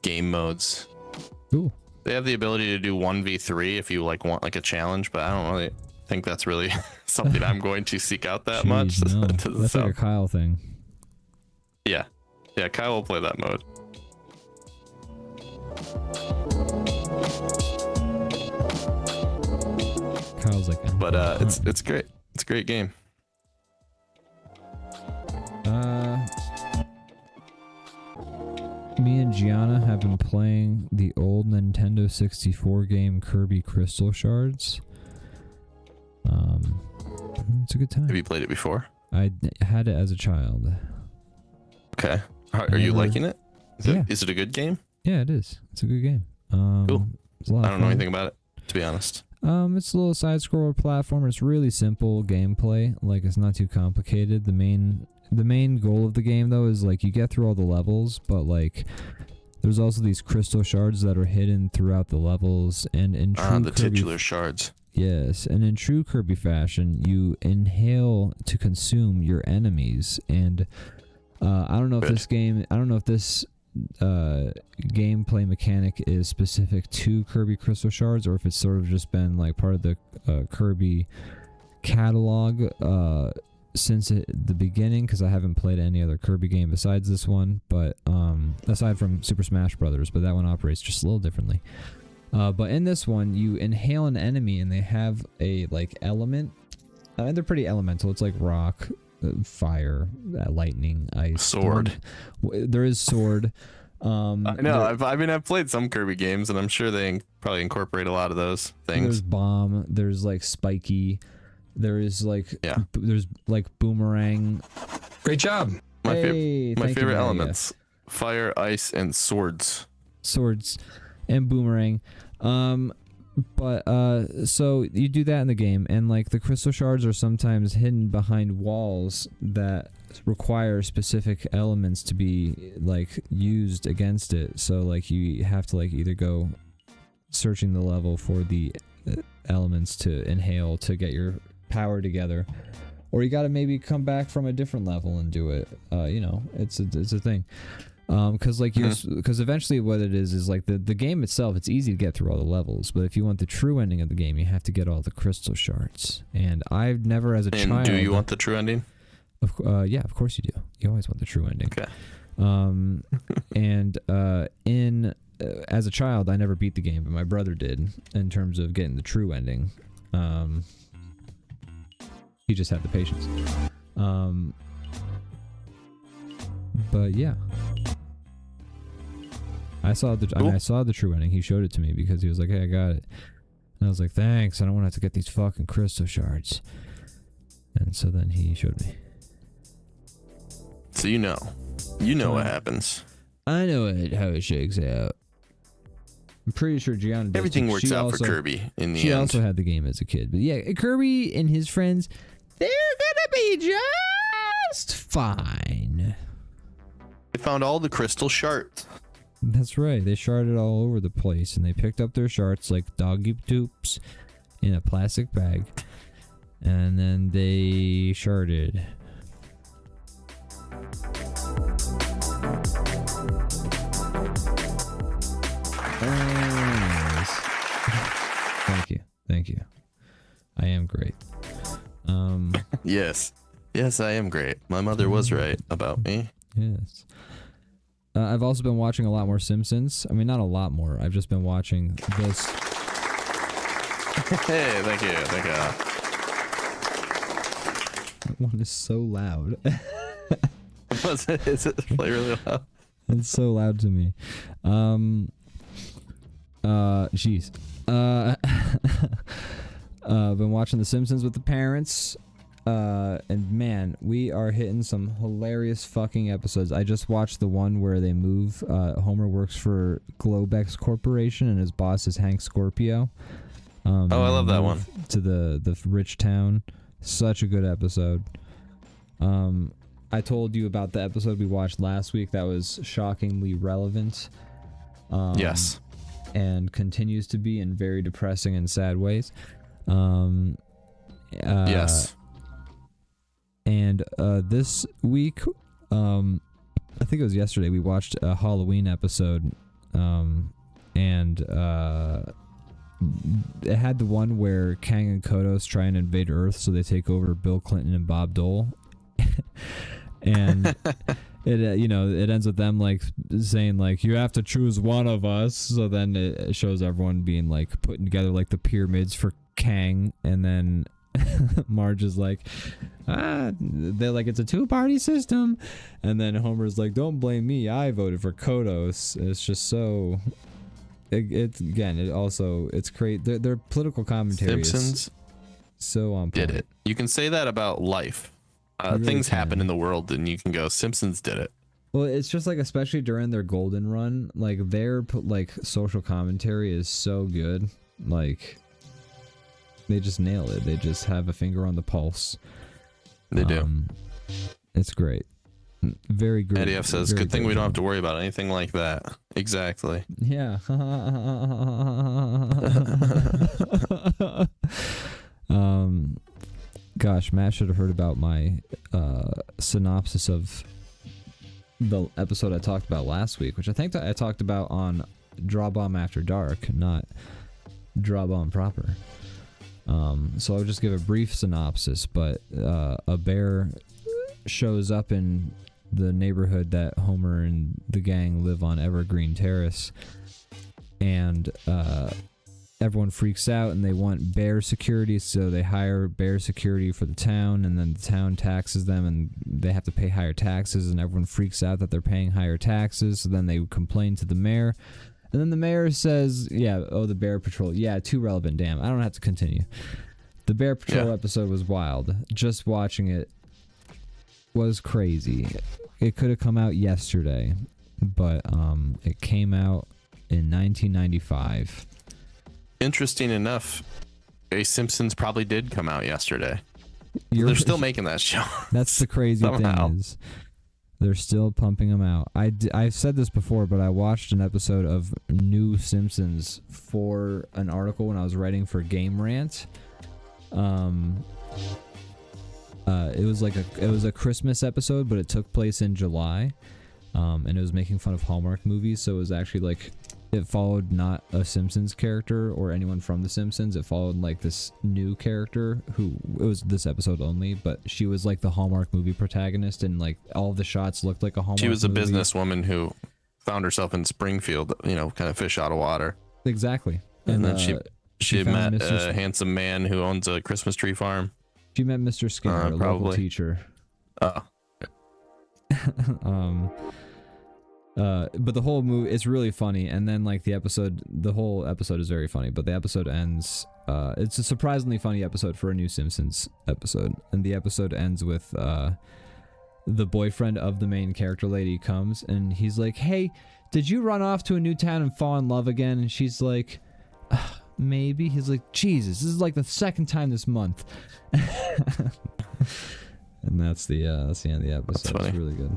game modes. Cool. They have the ability to do 1v3 if you like want like a challenge, but I don't really think that's really something I'm going to seek out that much. No. That's like a Kyle thing. Yeah. Yeah, Kyle will play that mode. Kyle's like, But it's great. It's a great game. Me and Gianna have been playing the old Nintendo 64 game Kirby Crystal Shards. It's a good time. Have you played it before? I had it as a child. Okay. Are you liking it? Yeah. Is it a good game? Yeah, it is. It's a good game. Cool. It's a lot I of don't know fun. anything about it, to be honest. It's a little side-scroller platformer. It's really simple gameplay. Like, it's not too complicated. The main goal of the game, though, is like you get through all the levels, but like there's also these crystal shards that are hidden throughout the levels. And in true The titular shards. Yes, and in true Kirby fashion, you inhale to consume your enemies. And I don't know if this gameplay mechanic is specific to Kirby Crystal Shards, or if it's sort of just been like part of the Kirby catalog since the beginning, because I haven't played any other Kirby game besides this one, but aside from Super Smash Brothers, but that one operates just a little differently. But in this one, you inhale an enemy and they have a like element, and they're pretty elemental. It's like rock, fire, lightning, ice, Sword. There is sword. I know. I've played some Kirby games, and I'm sure they probably incorporate a lot of those things. There's bomb. There's like spiky. There is like there's like boomerang. Great job. My favorite Maria. elements: fire, ice, and swords. Swords and boomerang. But so you do that in the game, and like the crystal shards are sometimes hidden behind walls that require specific elements to be like used against it. So like you have to like either go searching the level for the elements to inhale to get your power together, or you got to maybe come back from a different level and do it. It's a thing. Because like because eventually what it is like the game itself, it's easy to get through all the levels, but if you want the true ending of the game, you have to get all the crystal shards. And I've never as a child. And do you want the true ending? Yeah, of course you do. You always want the true ending. Okay. And as a child, I never beat the game, but my brother did in terms of getting the true ending. He just had the patience. But yeah. I saw the true ending. He showed it to me because he was like, "Hey, I got it." And I was like, "Thanks. I don't want to have to get these fucking crystal shards." And so then he showed me. So you know what happens. I know how it shakes out. I'm pretty sure Gianna does. Everything works out for Kirby in the end. She also had the game as a kid, but yeah, Kirby and his friends, they're gonna be just fine. They found all the crystal shards. That's right. They sharded all over the place, and they picked up their shards like doggy dupes in a plastic bag, and then they sharded. Nice. Thank you. I am great. Yes, I am great. My mother was right about me. Yes. I've also been watching a lot more Simpsons. I mean, not a lot more. I've just been watching this. Hey, thank you. That one is so loud. Is it play really loud? It's so loud to me. Jeez. Been watching The Simpsons with the parents. And man, we are hitting some hilarious fucking episodes. I just watched the one where they move. Homer works for Globex Corporation, and his boss is Hank Scorpio. I love that one. To the rich town. Such a good episode. I told you about the episode we watched last week that was shockingly relevant. Yes. And continues to be in very depressing and sad ways. Yes. And this week, I think it was yesterday, we watched a Halloween episode, and it had the one where Kang and Kodos try and invade Earth, so they take over Bill Clinton and Bob Dole. And it it ends with them like saying like, you have to choose one of us. So then it shows everyone being like putting together like the pyramids for Kang, and then Marge is like, they're like, it's a two-party system, and then Homer's like, don't blame me, I voted for Kodos. It's just so it's great. Their political commentary Simpsons is so on point. did it. You can say that about life. really Things happen can. in the world and you can go, Simpsons did it. Well, it's just like, especially during their golden run, like their like social commentary is so good. Like they just nail it. They just have a finger on the pulse. They do. It's great. Very good. Eddie F says, good thing we don't have to worry about anything like that. Exactly. Yeah. Gosh, Matt should have heard about my synopsis of the episode I talked about last week, which I think that I talked about on DrawBomb After Dark, not DrawBomb proper. So I'll just give a brief synopsis, but a bear shows up in the neighborhood that Homer and the gang live on, Evergreen Terrace, and everyone freaks out and they want bear security, so they hire bear security for the town, and then the town taxes them and they have to pay higher taxes, and everyone freaks out that they're paying higher taxes, so then they complain to the mayor, and then the mayor says, the Bear Patrol, too relevant, damn, I don't have to continue. The Bear Patrol episode was wild. Just watching it was crazy. It could have come out yesterday, but it came out in 1995. Interesting enough, A Simpsons probably did come out yesterday. They're still making that show. That's the crazy Somehow. thing is they're still pumping them out. I've said this before, but I watched an episode of New Simpsons for an article when I was writing for Game Rant. It was a Christmas episode, but it took place in July, and it was making fun of Hallmark movies. So it was actually like, it followed not a Simpsons character or anyone from The Simpsons. It followed like this new character who, it was this episode only, but she was like the Hallmark movie protagonist, and like all the shots looked like a Hallmark movie. She was a businesswoman who found herself in Springfield, kind of fish out of water. Exactly. And then she met Mr. a handsome man who owns a Christmas tree farm. She met Mr. Skinner, a local teacher. Oh. But the whole movie, it's really funny, and then like the whole episode is very funny, but the episode ends, it's a surprisingly funny episode for a new Simpsons episode, and the episode ends with the boyfriend of the main character lady comes, and he's like, hey, did you run off to a new town and fall in love again? And she's like, maybe. He's like, Jesus, this is like the second time this month. And that's the end of the episode. That's funny. It's really good.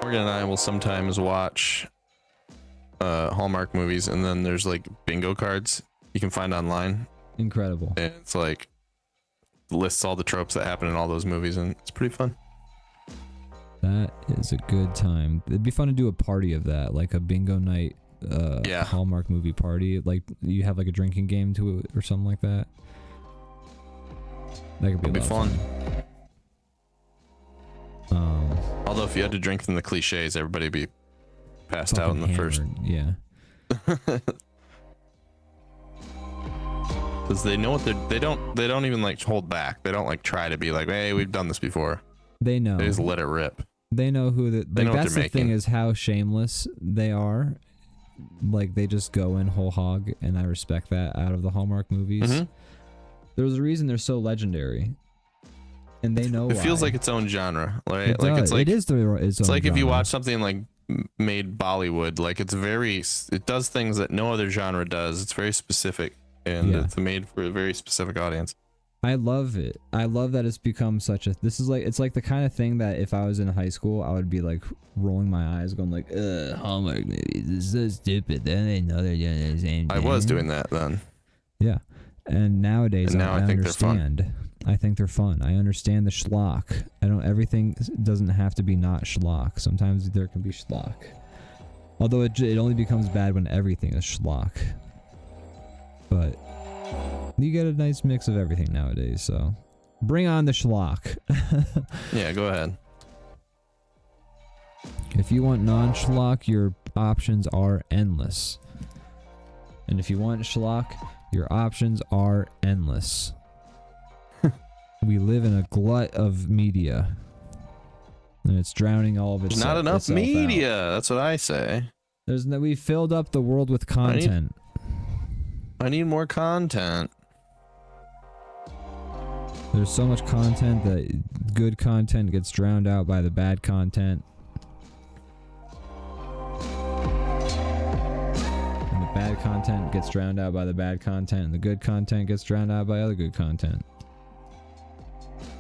Morgan and I will sometimes watch Hallmark movies, and then there's like bingo cards you can find online. Incredible. And it's like lists all the tropes that happen in all those movies, and it's pretty fun. That is a good time. It'd be fun to do a party of that, like a bingo night Hallmark movie party. Like you have like a drinking game to it or something like that. That could be fun. Although if you had to drink from the cliches, everybody'd be passed out in the first. Yeah. Because they know what they don't even like hold back. They don't like try to be like, hey, we've done this before. They know. They just let it rip. They know who they know that's what the thing, is how shameless they are. Like they just go in whole hog, and I respect that out of the Hallmark movies. Mm-hmm. There's a reason they're so legendary, and they know it feels why. like its own genre, right? It like does. it's like it is it's like genre. if you watch something like made Bollywood, like it does things that no other genre does. It's very specific, and it's made for a very specific audience. I love it. I love that it's become such a. It's like the kind of thing that if I was in high school, I would be like rolling my eyes, going like, "Ugh, Hallmark movies, this is so stupid." Then they know they're doing the same thing. I was doing that then. Yeah, and nowadays now I think understand. they're fun. I think they're fun. I understand the schlock. Everything doesn't have to be not schlock. Sometimes there can be schlock. Although it only becomes bad when everything is schlock. But you get a nice mix of everything nowadays, so bring on the schlock. Yeah, go ahead. If you want non-schlock, your options are endless. And if you want schlock, Your options are endless. We live in a glut of media, and it's drowning all of There's itself. not enough itself media. out. That's what I say. We filled up the world with content. I need more content. There's so much content that good content gets drowned out by the bad content. And the bad content gets drowned out by the bad content, and the good content gets drowned out by other good content.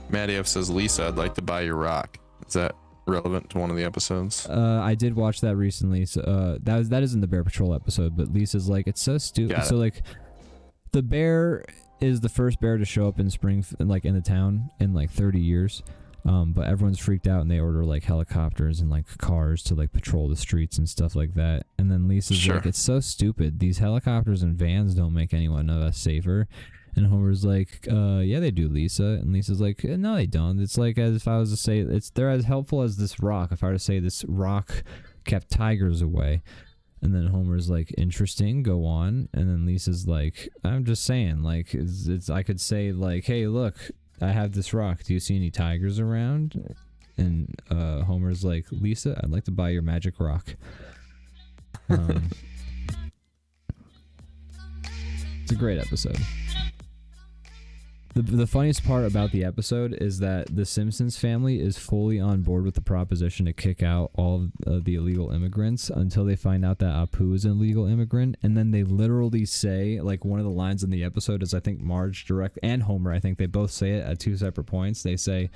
Maddie F says, Lisa, I'd like to buy your rock. Is that relevant to one of the episodes? I did watch that recently. So that isn't the Bear Patrol episode, but Lisa's like, it's so stupid. So like, the bear is the first bear to show up in like in the town in like 30 years. But everyone's freaked out and they order like helicopters and like cars to like patrol the streets and stuff like that. And then Lisa's like, it's so stupid. These helicopters and vans don't make anyone of us safer. And Homer's like, yeah, they do, Lisa. And Lisa's like, no, they don't. It's like as if I was to say, they're as helpful as this rock. If I were to say this rock kept tigers away. And then Homer's like, interesting, go on. And then Lisa's like, I'm just saying, like, I could say like, hey, look, I have this rock. Do you see any tigers around? And Homer's like, Lisa, I'd like to buy your magic rock. It's a great episode. The funniest part about the episode is that the Simpsons family is fully on board with the proposition to kick out all of the illegal immigrants until they find out that Apu is an illegal immigrant. And then they literally say, like, one of the lines in the episode is, I think Marge direct and Homer, I think they both say it at two separate points. They say,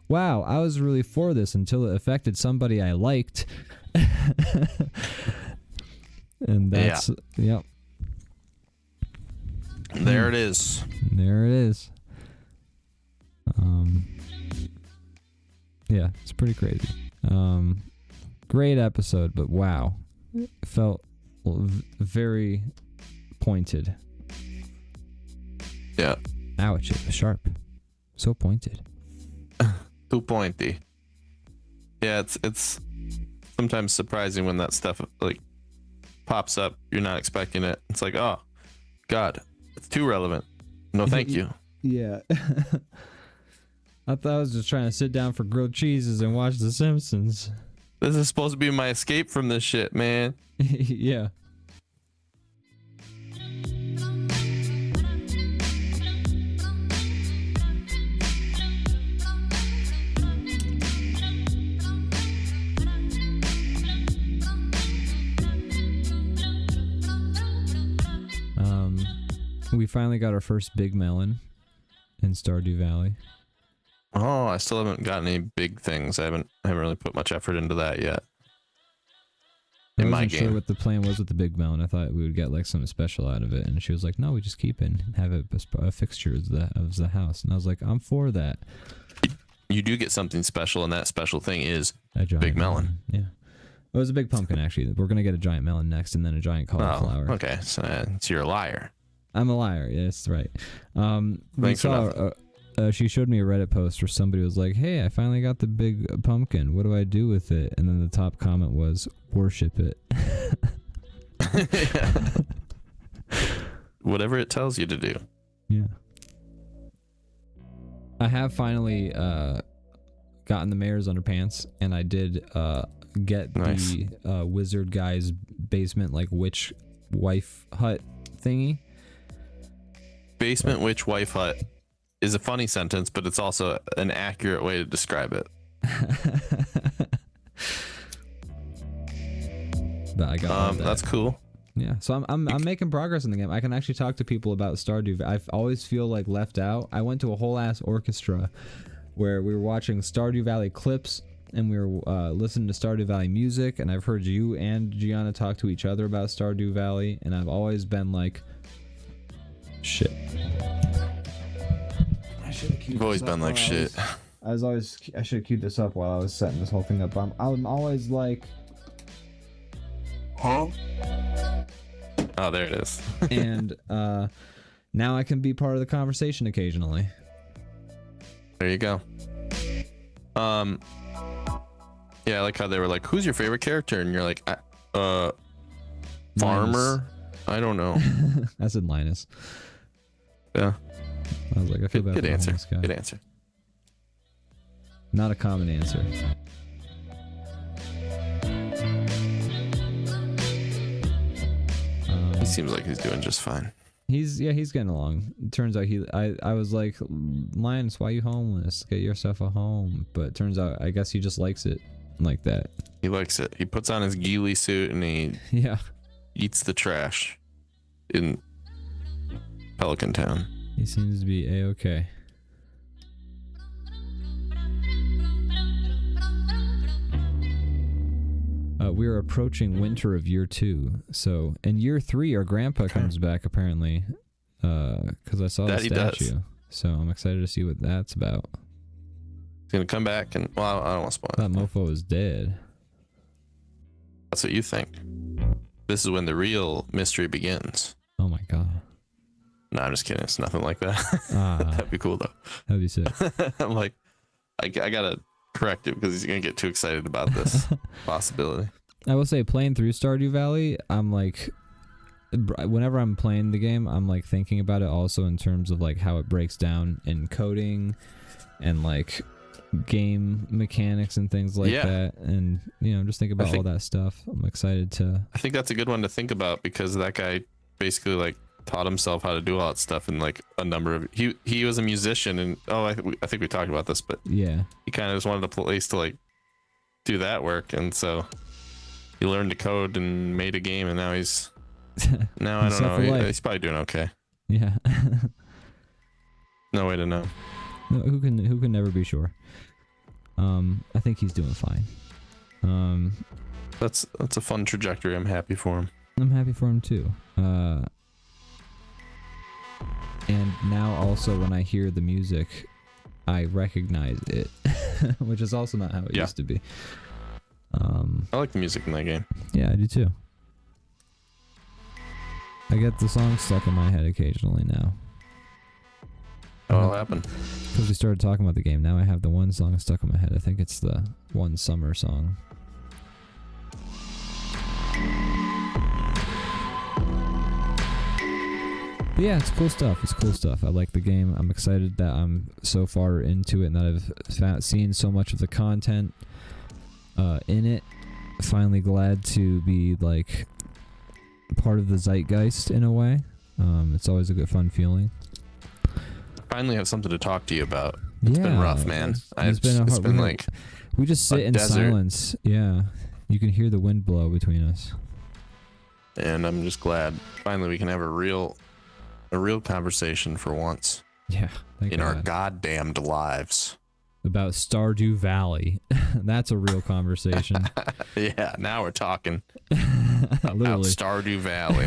wow, I was really for this until it affected somebody I liked. And that's, yep. There it is. There it is. Yeah, it's pretty crazy. Great episode, but wow. It felt very pointed. Yeah. Ouch, it was sharp. So pointed. Too pointy. Yeah, it's sometimes surprising when that stuff like pops up. You're not expecting it. It's like, oh, God. It's too relevant. No, thank you. Yeah. I thought I was just trying to sit down for grilled cheeses and watch The Simpsons. This is supposed to be my escape from this shit, man. Yeah. We finally got our first big melon in Stardew Valley. Oh, I still haven't gotten any big things. I haven't really put much effort into that yet. I wasn't sure what the plan was with the big melon. I thought we would get like something special out of it, and she was like, "No, we just keep it and have it a fixture of the house." And I was like, "I'm for that." You do get something special, and that special thing is a giant big melon. Yeah, it was a big pumpkin actually. We're gonna get a giant melon next, and then a giant cauliflower. Oh, okay, so you're a liar. I'm a liar. Yes, right. Thanks for nothing. She showed me a Reddit post where somebody was like, "Hey, I finally got the big pumpkin. What do I do with it?" And then the top comment was, "Worship it." Whatever it tells you to do. Yeah. I have finally gotten the mayor's underpants, and I did get the wizard guy's basement, like witch wife hut thingy. Basement witch wife hut is a funny sentence, but it's also an accurate way to describe it. But I got that's cool. Yeah, so I'm making progress in the game. I can actually talk to people about Stardew. I always feel like left out. I went to a whole ass orchestra where we were watching Stardew Valley clips and we were listening to Stardew Valley music, and I've heard you and Gianna talk to each other about Stardew Valley, and I've always been like, shit. You've always been like shit. I should have queued this up while I was setting this whole thing up. I'm always like, huh? Oh, there it is. And now I can be part of the conversation occasionally. There you go. Yeah, I like how they were like, "Who's your favorite character?" And you're like, "Farmer." I don't know. I said Linus. Yeah. I was like, I feel bad Good for the answer. homeless guy. Good answer. Not a common answer. He seems like he's doing just fine. He's getting along. It turns out I was like, Linus, why you homeless? Get yourself a home. But it turns out I guess he just likes it like that. He likes it. He puts on his ghillie suit and he eats the trash in Pelican Town. He seems to be A-okay. We're approaching winter of year 2. So in year 3, our grandpa comes back apparently, because I saw the statue. So I'm excited to see what that's about. He's gonna come back and well, I don't want to spoil That mofo is dead. That's what you think. This is when the real mystery begins. Oh my god. No, I'm just kidding. It's nothing like that. That'd be cool though. That'd be sick. I'm like, I gotta correct it because he's gonna get too excited about this possibility. I will say, playing through Stardew Valley, I'm like, whenever I'm playing the game, I'm like thinking about it also in terms of like how it breaks down in coding and like game mechanics and things like that, and just think about all that stuff. I'm excited to. I think that's a good one to think about because that guy basically like taught himself how to do all that stuff in like a number of. He was a musician and I think we talked about this, but yeah, he kind of just wanted a place to like do that work, and so he learned to code and made a game, and now he's now I don't know. He's probably doing okay. Yeah. No way to know. No, who can never be sure. I think he's doing fine. That's a fun trajectory. I'm happy for him. I'm happy for him too. And now also when I hear the music, I recognize it, which is also not how it used to be. I like the music in that game. Yeah, I do too. I get the song stuck in my head occasionally now. What'll happen? Because we started talking about the game. Now I have the one song stuck in my head. I think it's the one summer song. But yeah, it's cool stuff. It's cool stuff. I like the game. I'm excited that I'm so far into it and that I've seen so much of the content in it. Finally glad to be like part of the zeitgeist in a way. It's always a good fun feeling. Finally have something to talk to you about. It's been rough, man. It's been like we just sit in desert. silence. Yeah, you can hear the wind blow between us. And I'm just glad finally we can have a real conversation for once. Yeah, in our goddamned lives. About Stardew Valley. That's a real conversation. Yeah, now we're talking about Stardew Valley.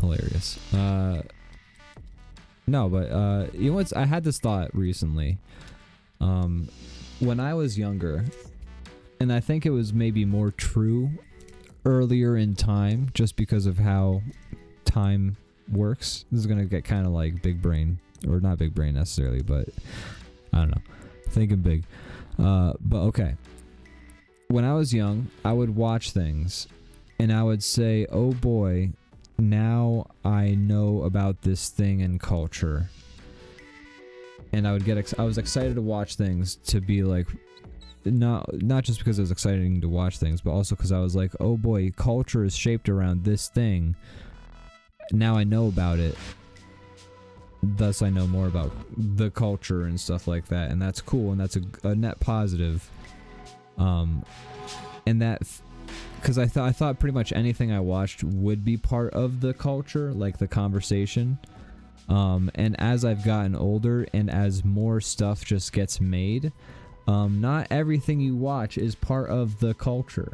Hilarious. No, but you know what's? I had this thought recently. When I was younger, and I think it was maybe more true earlier in time, just because of how time works. This is gonna get kind of like big brain. Or not big brain necessarily, but I don't know. Thinking big. But okay. When I was young, I would watch things and I would say, oh boy, now I know about this thing in culture. And I would I was excited to watch things to be like, not just because it was exciting to watch things, but also because I was like, oh boy, culture is shaped around this thing. Now I know about it. Thus I know more about the culture and stuff like that, and that's cool, and that's a net positive. And that, because I thought pretty much anything I watched would be part of the culture, like the conversation. And as I've gotten older and as more stuff just gets made, not everything you watch is part of the culture.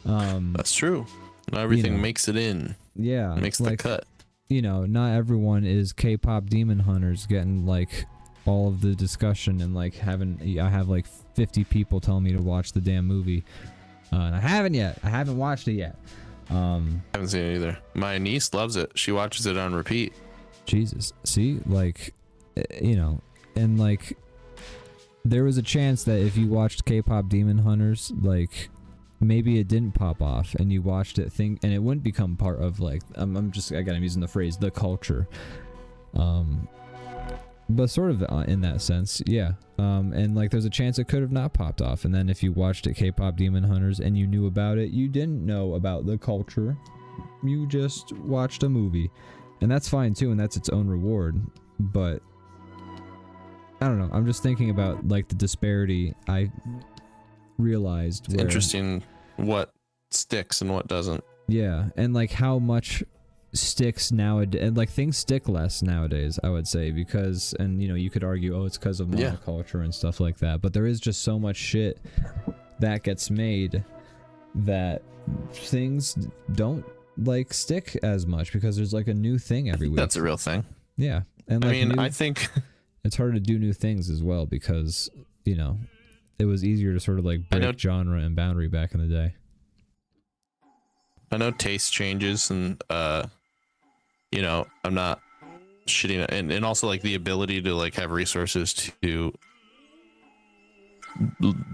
That's true. Not everything makes it in. Yeah, makes the cut. Not everyone is K-pop demon hunters getting like all of the discussion and like I have like 50 people telling me to watch the damn movie, and I haven't yet. I haven't watched it yet. I haven't seen it either. My niece loves it. She watches it on repeat. Jesus, see, like, and like, there was a chance that if you watched K-pop demon hunters, like, maybe it didn't pop off and you watched it and it wouldn't become part of like I'm using the phrase the culture, but sort of in that sense, yeah. And like there's a chance it could have not popped off, and then if you watched it K-pop Demon Hunters and you knew about it, you didn't know about the culture, you just watched a movie, and that's fine too, and that's its own reward. But I don't know, I'm just thinking about like the disparity I realized. It's interesting what sticks and what doesn't. Yeah, and like how much sticks nowadays, and like things stick less nowadays, I would say, because, and you know, you could argue, oh, it's because of monoculture and stuff like that, but there is just so much shit that gets made that things don't like stick as much because there's like a new thing every week. That's a real thing. Yeah, and like, I mean, I think it's hard to do new things as well because, you know, it was easier to sort of like break genre and boundary back in the day. I know taste changes, and you know, I'm not shitting, and also like the ability to like have resources to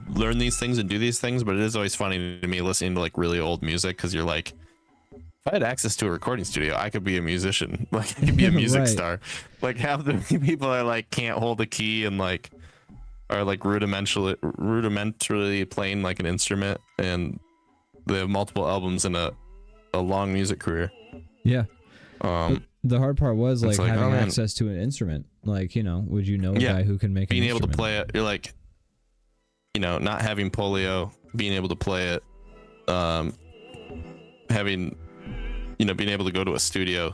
learn these things and do these things. But it is always funny to me listening to like really old music, because you're like, if I had access to a recording studio, I could be a musician. Like I could be a music star. Like half the people are like can't hold a key and like are like rudimentarily playing like an instrument, and they have multiple albums and a long music career. Yeah. The hard part was like having access to an instrument. Like, you know, would you know a guy who can make being an able to instrument? play it? You're like, you know, not having polio, being able to play it, having, you know, being able to go to a studio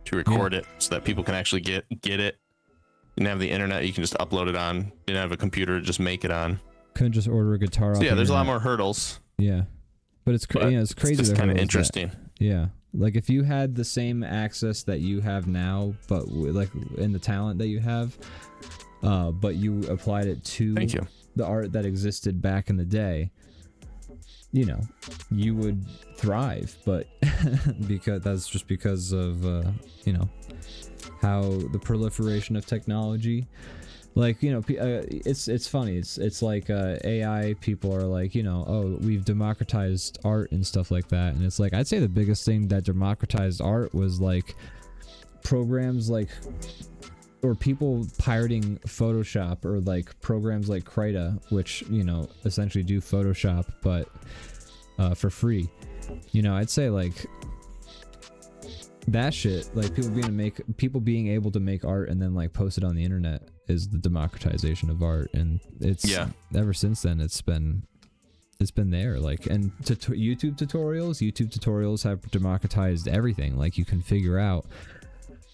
to record it so that people can actually get it. You didn't have the internet, you can just upload it on. You didn't have a computer to just make it on. Couldn't just order a guitar. So yeah, there's a lot more hurdles. Yeah, but it's crazy. It's just kind of interesting. Yeah, like if you had the same access that you have now, but like in the talent that you have, but you applied it to the art that existed back in the day, you know, you would thrive. But because that's just because of you know, how the proliferation of technology. Like, you know, it's funny. It's like AI people are like, you know, oh, we've democratized art and stuff like that. And it's like, I'd say the biggest thing that democratized art was like programs like, or people pirating Photoshop, or like programs like Krita, which, you know, essentially do Photoshop, but for free. You know, I'd say like that shit, like people being able to make art and then like post it on the internet is the democratization of art. And it's ever since then it's been there. Like, and YouTube tutorials have democratized everything. Like you can figure out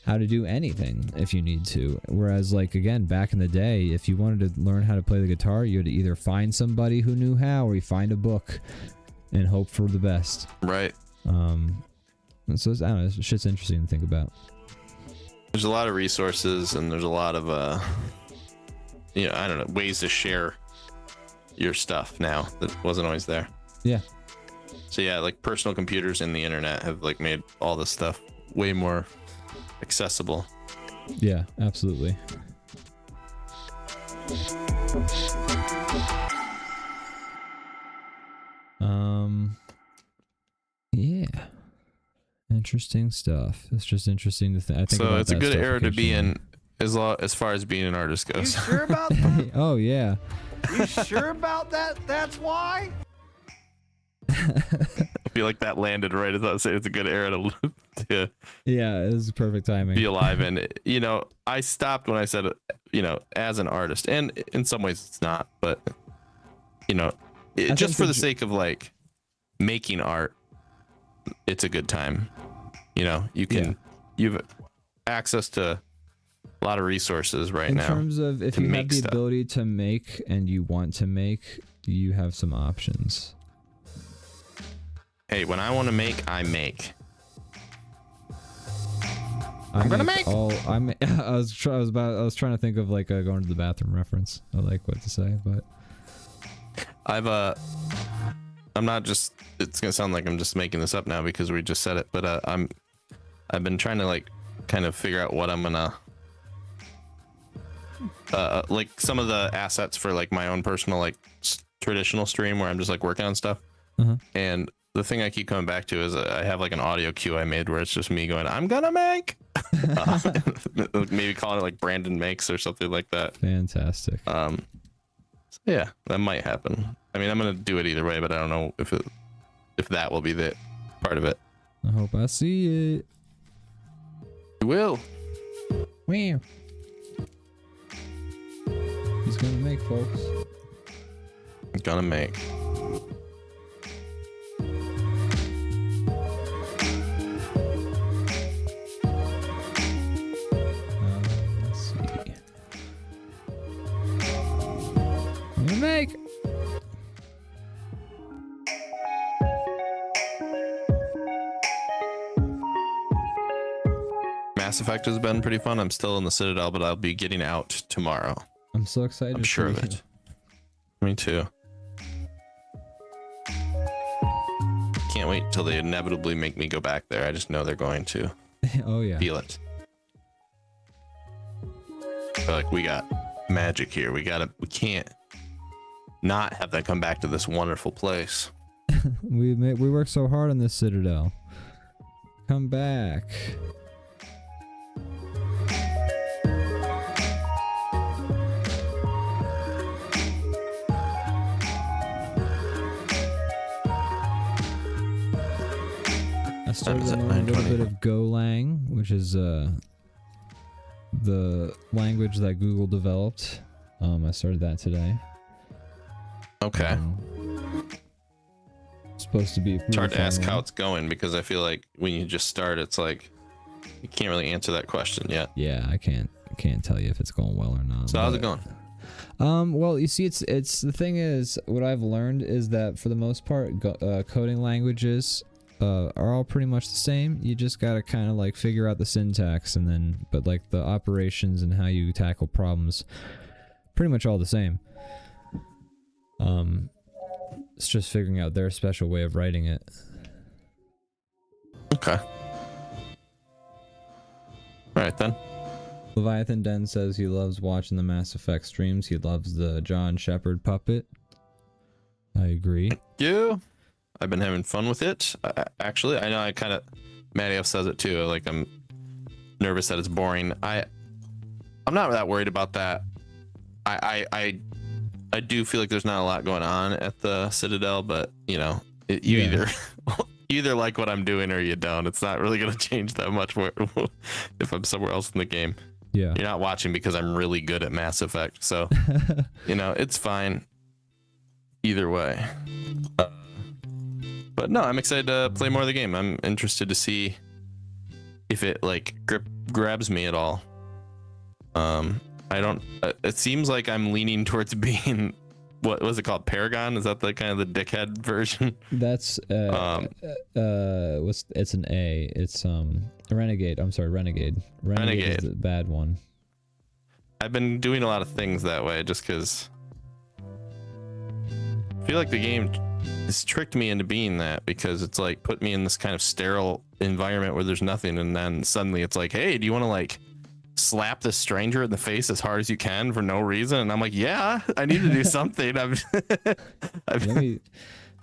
how to do anything if you need to, whereas like, again, back in the day, if you wanted to learn how to play the guitar, you had to either find somebody who knew how, or you find a book and hope for the best. Right. So I don't know, shit's interesting to think about. There's a lot of resources, and there's a lot of you know, I don't know, ways to share your stuff now that wasn't always there. Yeah. So yeah, like personal computers and the internet have like made all this stuff way more accessible. Yeah, absolutely. Yeah. Interesting stuff. It's just interesting to think. So it's a good era to be in, as far as being an artist goes. You sure about that? Oh yeah. You sure about that? That's why? I feel like that landed right as I was saying. It's a good era to yeah, it was perfect timing. Be alive in. You know, I stopped when I said, you know, as an artist, and in some ways it's not, but you know, just for the sake of like making art, it's a good time. You know, you've access to a lot of resources right now. In terms of if you have the ability to make and you want to make, you have some options. Hey, when I want to make, I make. I'm gonna make. I was trying to think of like going to the bathroom reference. I like what to say, but I'm not just. It's gonna sound like I'm just making this up now because we just said it, but I've been trying to like kind of figure out what I'm gonna like some of the assets for like my own personal like traditional stream where I'm just like working on stuff. And the thing I keep coming back to is I have like an audio cue I made where it's just me going, I'm gonna make. Maybe calling it like Brandon Makes or something like that. Fantastic. So yeah, that might happen. I mean, I'm gonna do it either way, but I don't know if that will be the part of it. I hope I see it. You will. Wow. He's gonna make, folks. I'm gonna make. Let's see. I'm gonna make. Mass Effect has been pretty fun. I'm still in the Citadel, but I'll be getting out tomorrow. I'm so excited. I'm sure of for you. it. Me too. Can't wait till they inevitably make me go back there. I just know they're going to. Oh yeah. Feel it. They're like, we got magic here. We can't not have that come back to this wonderful place. we worked so hard on this Citadel. Come back. I started to learn a little bit of Golang, which is the language that Google developed. I started that today. Okay. Supposed to be It's hard to ask how it's going because I feel like when you just start, it's like you can't really answer that question yet. Yeah, I can't tell you if it's going well or not. So how's it going? Well, you see, it's the thing is, what I've learned is that for the most part, coding languages are all pretty much the same. You just gotta kind of like figure out the syntax, and then, but like the operations and how you tackle problems, pretty much all the same. It's just figuring out their special way of writing it. Okay. All right then. Leviathan Den says he loves watching the Mass Effect streams. He loves the John Shepard puppet. I agree. Yeah. I've been having fun with it. Actually, I know I kind of, Maddie says it too. Like I'm nervous that it's boring. I'm not that worried about that. I do feel like there's not a lot going on at the Citadel, but you know, you either like what I'm doing or you don't. It's not really going to change that much if I'm somewhere else in the game. Yeah. You're not watching because I'm really good at Mass Effect. So, you know, it's fine either way. But no, I'm excited to play more of the game. I'm interested to see if it like grabs me at all. I don't. It seems like I'm leaning towards being, what was it called? Paragon? Is that the kind of the dickhead version? That's it's an A. It's Renegade. I'm sorry, Renegade. Renegade is the bad one. I've been doing a lot of things that way just because I feel like the game has tricked me into being that, because it's like put me in this kind of sterile environment where there's nothing, and then suddenly it's like, hey, do you want to like slap this stranger in the face as hard as you can for no reason? And I'm like, yeah, I need to do something.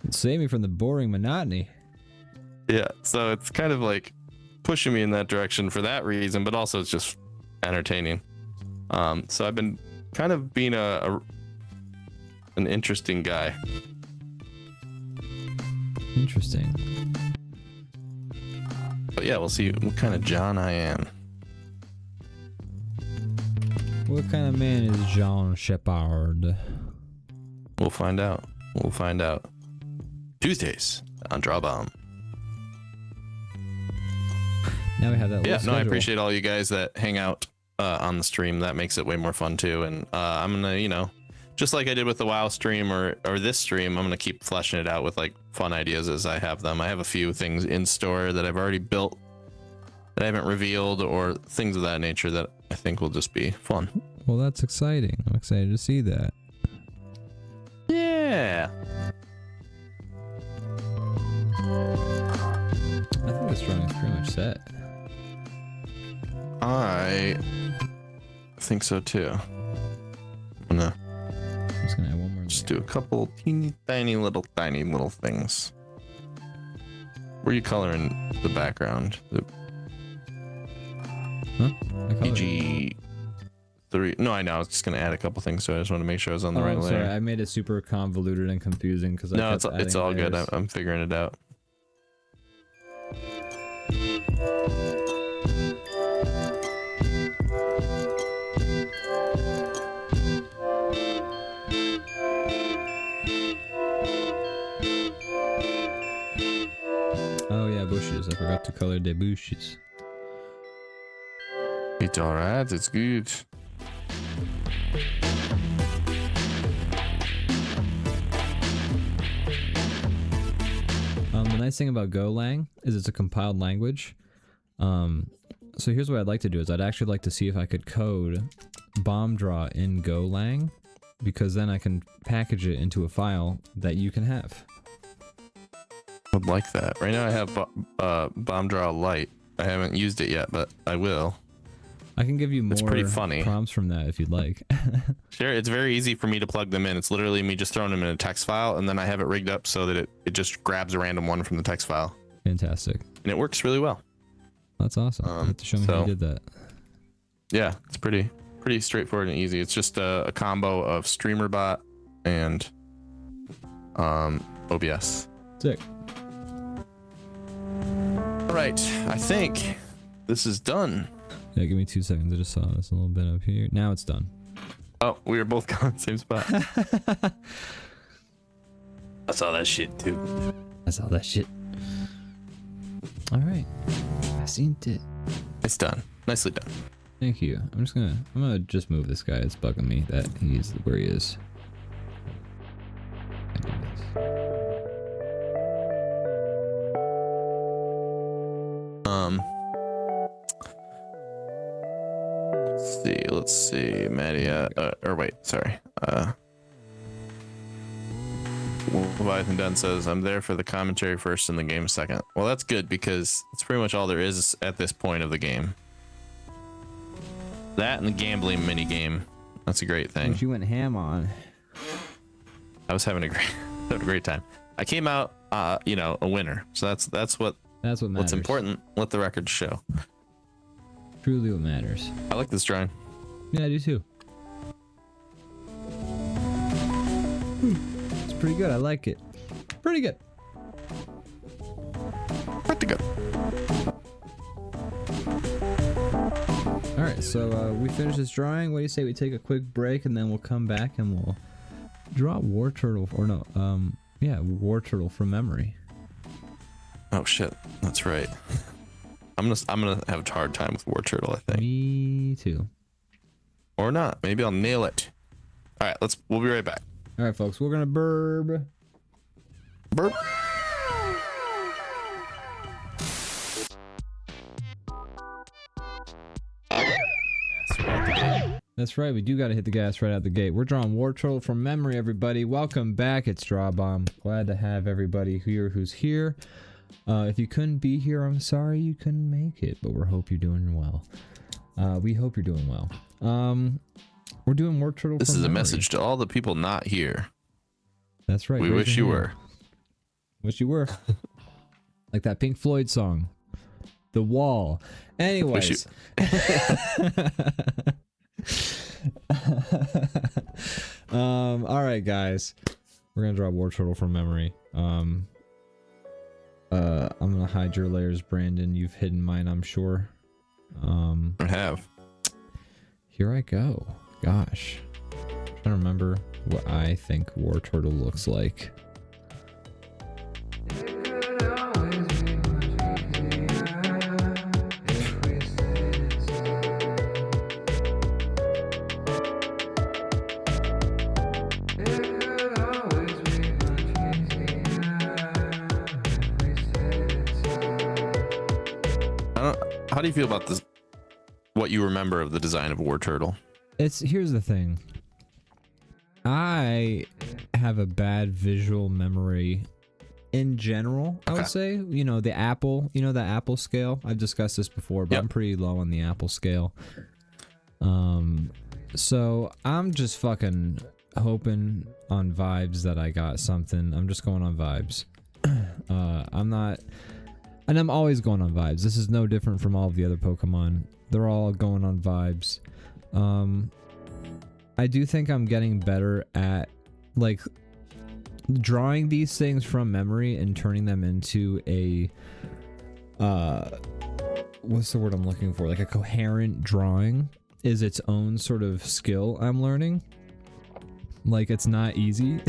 Save me from the boring monotony. Yeah, so it's kind of like pushing me in that direction for that reason, but also it's just entertaining. So I've been kind of being an interesting guy. Interesting. But yeah, we'll see what kind of John I am. What kind of man is Jean Shepard? We'll find out. We'll find out. Tuesdays on DrawBomb. Now we have that. Yeah, no, I schedule. appreciate all you guys that hang out on the stream. That makes it way more fun too. And I'm gonna, you know, just like I did with the WoW stream or this stream, I'm gonna keep fleshing it out with like fun ideas as I have them. I have a few things in store that I've already built that I haven't revealed, or things of that nature that I think will just be fun. Well, that's exciting. I'm excited to see that. Yeah. I think this drawing is pretty much set. I think so too. I'm gonna just gonna add one more Just layer. do a couple teeny tiny little things. Where are you coloring the background? The Huh? I colored it. PG3. No, I know. I was just gonna add a couple things, so I just want to make sure I was on the right I'm sorry. layer. I made it super convoluted and confusing because No, it's all good. Layers. I'm figuring it out. Oh yeah, bushes. I forgot to color the bushes. It's alright. It's good. The nice thing about Golang is it's a compiled language. So here's what I'd like to do is I'd actually like to see if I could code bomb draw in Golang, because then I can package it into a file that you can have. Would like that. Right now I have Bomb Draw Lite. I haven't used it yet, but I will. I can give you more It's pretty funny. prompts from that if you'd like. Sure, it's very easy for me to plug them in. It's literally me just throwing them in a text file, and then I have it rigged up so that it just grabs a random one from the text file. Fantastic. And it works really well. That's awesome. You have to show me how you did that. Yeah, it's pretty straightforward and easy. It's just a combo of StreamerBot and OBS. Sick. All right, I think this is done. Yeah, give me 2 seconds. I just saw this a little bit up here. Now it's done. Oh, we were both going the same spot. I saw that shit too. I saw that shit. All right. I seen it. It's done. Nicely done. Thank you. I'm gonna just move this guy. It's bugging me that he's where he is. I do this. Let's see. Maddie, or wait, sorry. Leviathan Dunn says, I'm there for the commentary first and the game second. Well, that's good because that's pretty much all there is at this point of the game. That and the gambling mini game. That's a great thing. What you went ham on. I was having a great time. I came out, a winner. So that's what That's what matters. what's important. Let the record show. Truly what matters. I like this drawing. Yeah, I do too. It's pretty good. I like it. Pretty good. Pretty good. All right, so we finished this drawing. What do you say we take a quick break and then we'll come back and we'll draw War Turtle, or no, War Turtle from memory. Oh shit, that's right. I'm gonna have a hard time with War Turtle, I think. Me too. Or not. Maybe I'll nail it. All right, we'll be right back. All right, folks, we're gonna burb. Burp. That's right, we do gotta hit the gas right out the gate. We're drawing War Turtle from memory, everybody. Welcome back. It's DrawBomb. Glad to have everybody here who's here. If you couldn't be here, I'm sorry you couldn't make it, but we hope you're doing well. We hope you're doing well. We're doing War Turtle. This from is a memory. message to all the people not here. That's right. We raise wish your you hand. were. Wish you were. Like that Pink Floyd song, The Wall. Anyways. All right, guys. We're gonna draw War Turtle from memory. I'm gonna hide your layers, Brandon. You've hidden mine, I'm sure. I have. Here I go. Gosh. I'm trying to remember what I think War Turtle looks like. How do you feel about this? What you remember of the design of War Turtle? Here's the thing. I have a bad visual memory in general, I would say. You know, the Apple scale. I've discussed this before, but I'm pretty low on the Apple scale. So I'm just fucking hoping on vibes that I got something. I'm just going on vibes. I'm not, and I'm always going on vibes. This is no different from all of the other Pokemon. They're all going on vibes. I do think I'm getting better at like drawing these things from memory and turning them into a what's the word I'm looking for? Like a coherent drawing is its own sort of skill I'm learning. Like it's not easy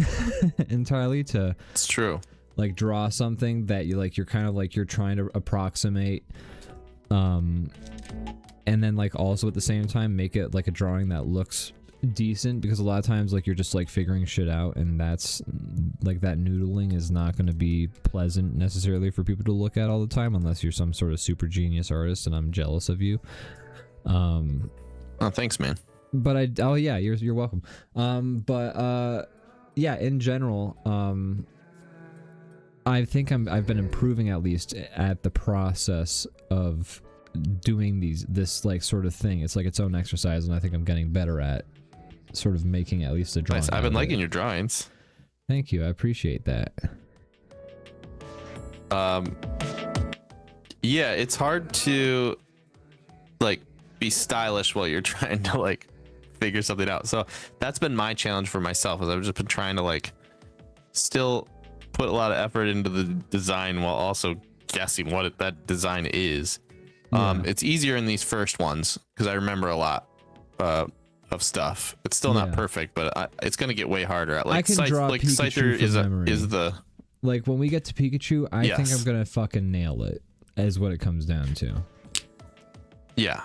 entirely to It's true. like draw something that you like you're kind of like you're trying to approximate and then like also at the same time make it like a drawing that looks decent, because a lot of times like you're just like figuring shit out, and that's like that noodling is not going to be pleasant necessarily for people to look at all the time unless you're some sort of super genius artist, and I'm jealous of you. Oh, thanks, man. But oh yeah, you're welcome. Yeah, in general, I think I've been improving at least at the process of doing this like sort of thing. It's like its own exercise, and I think I'm getting better at sort of making at least a drawing. Nice. I've been liking your drawings. Thank you. I appreciate that. Yeah, it's hard to like be stylish while you're trying to like figure something out. So that's been my challenge for myself, is I've just been trying to like still put a lot of effort into the design while also guessing what that design is. Yeah. It's easier in these first ones because I remember a lot of stuff. It's still not perfect, but it's gonna get way harder. At like I can draw like Pikachu Scyther from memory. is the like when we get to Pikachu, I think I'm gonna fucking nail it. Is what it comes down to. Yeah.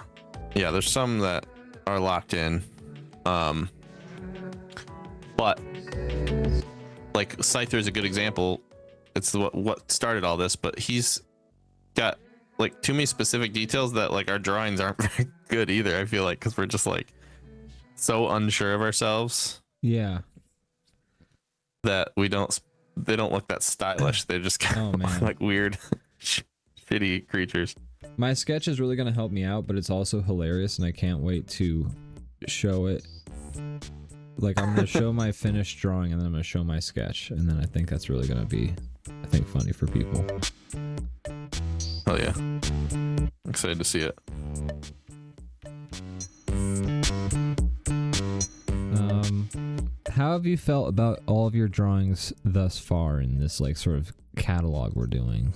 There's some that are locked in, but like Scyther is a good example. It's what started all this, but he's got like too many specific details that like our drawings aren't very good either. I feel like because we're just like so unsure of ourselves. Yeah. That they don't look that stylish. They're just kind of like weird, shitty creatures. My sketch is really going to help me out, but it's also hilarious, and I can't wait to show it. Like, I'm going to show my finished drawing, and then I'm going to show my sketch, and then I think that's really going to be, I think, funny for people. Oh, yeah. I'm excited to see it. How have you felt about all of your drawings thus far in this, like, sort of catalog we're doing?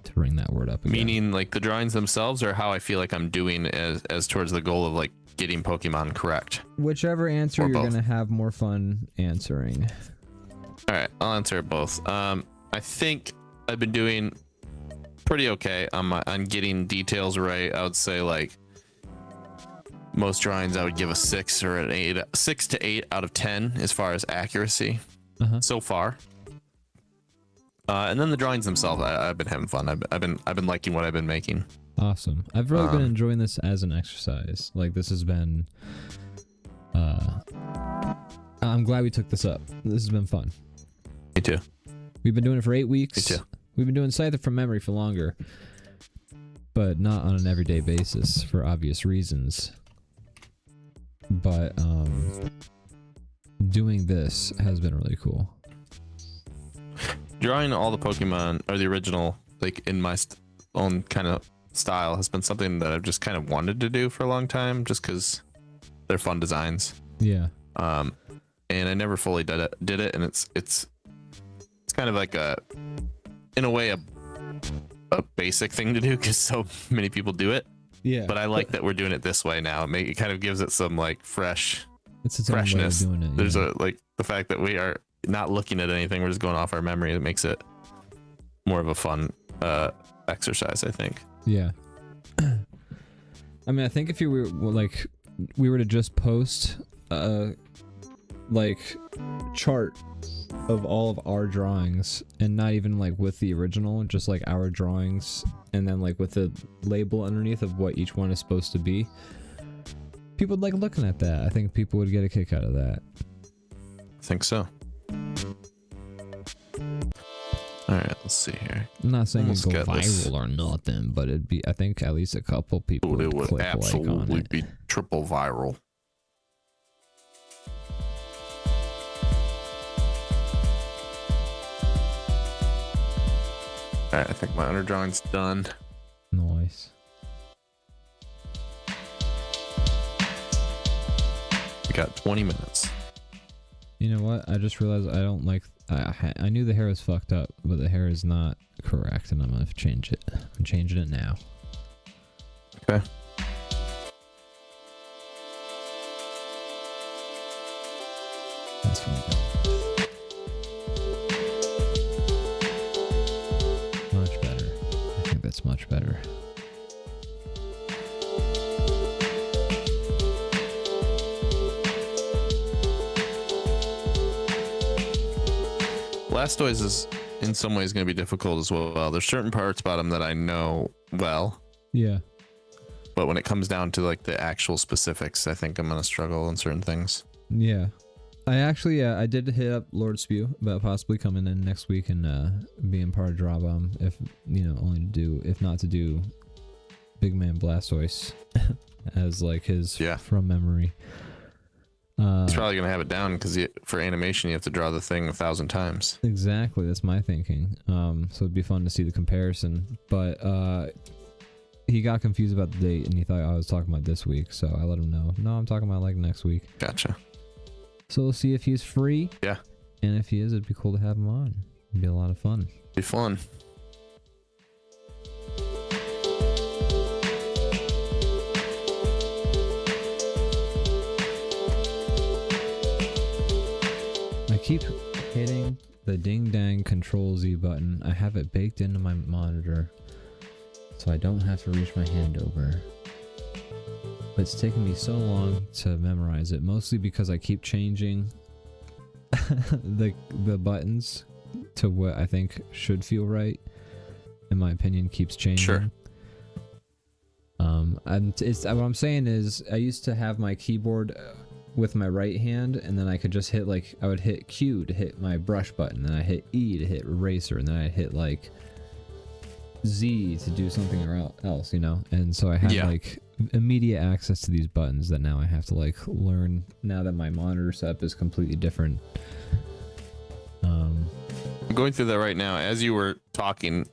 To bring that word up again. Meaning like the drawings themselves, or how I feel like I'm doing as towards the goal of like getting Pokemon correct? Whichever answer or you're both. gonna have more fun answering. All right, I'll answer both. I think I've been doing pretty okay on getting details right. I would say like most drawings I would give a 6 or an 8, 6 to 8 out of 10 as far as accuracy so far. And then the drawings themselves, I've been having fun. I've been liking what I've been making. Awesome. I've really been enjoying this as an exercise. Like, this has been I'm glad we took this up. This has been fun. Me too. We've been doing it for 8 weeks. Me too. We've been doing Scyther from memory for longer, but not on an everyday basis for obvious reasons. But doing this has been really cool. Drawing all the Pokemon, or the original, like in my own kind of style, has been something that I've just kind of wanted to do for a long time, just because they're fun designs. Yeah. And I never fully did it, and it's kind of like in a way a basic thing to do because so many people do it. Yeah. But I like that we're doing it this way now. It kind of gives it some like freshness. It's own way of doing it. There's a like the fact that we are not looking at anything, we're just going off our memory. It makes it more of a fun exercise, I think. Yeah. I mean, I think if you were like, we were to just post like chart of all of our drawings, and not even like with the original, just like our drawings, and then like with the label underneath of what each one is supposed to be, people would like looking at that. I think people would get a kick out of that. I think so. All right, let's see here. I'm not saying it'd go Almost got this. viral or nothing, but it'd be, I think at least a couple people would It would click like on absolutely it. be triple viral. Alright, I think my underdrawing's done. Nice. We got 20 minutes. You know what? I just realized I don't like. I knew the hair was fucked up, but the hair is not correct, and I'm gonna change it. I'm changing it now. Okay. That's fine. Much better. I think that's much better. Blastoise is in some ways going to be difficult as well. There's certain parts about him that I know well. Yeah. But when it comes down to like the actual specifics, I think I'm going to struggle in certain things. Yeah. I actually, I did hit up Lord Spew about possibly coming in next week and being part of DrawBomb, if, you know, only to do, if not to do Big Man Blastoise as like his from memory. He's probably going to have it down because for animation, you have to draw the thing 1,000 times. Exactly. That's my thinking. So it'd be fun to see the comparison. But he got confused about the date and he thought I was talking about this week. So I let him know. No, I'm talking about like next week. Gotcha. So we'll see if he's free. Yeah. And if he is, it'd be cool to have him on. It'd be a lot of fun. Be fun. I keep hitting the ding dang Control Z button. I have it baked into my monitor so I don't have to reach my hand over. But it's taken me so long to memorize it, mostly because I keep changing the buttons to what I think should feel right. In my opinion, keeps changing. Sure. What I'm saying is I used to have my keyboard with my right hand, and then I could just hit like, I would hit Q to hit my brush button, then I hit E to hit eraser, and then I hit like Z to do something else, you know? And so I had like immediate access to these buttons that now I have to like learn now that my monitor setup is completely different. I'm going through that right now. As you were talking,